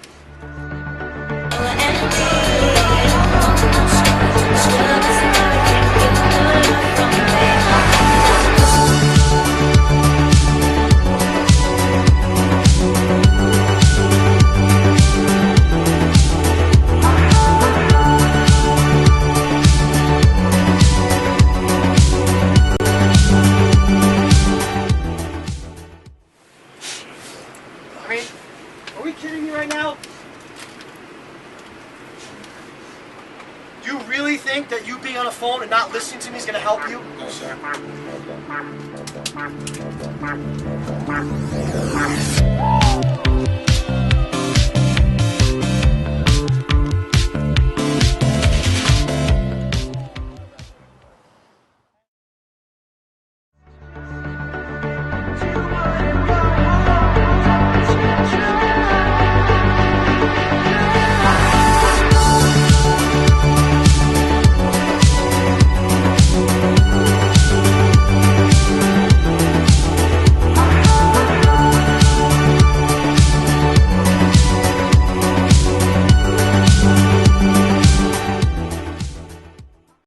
Are we kidding me right now? Do you really think that you being on a phone and not listening to me is going to help you? No, sir.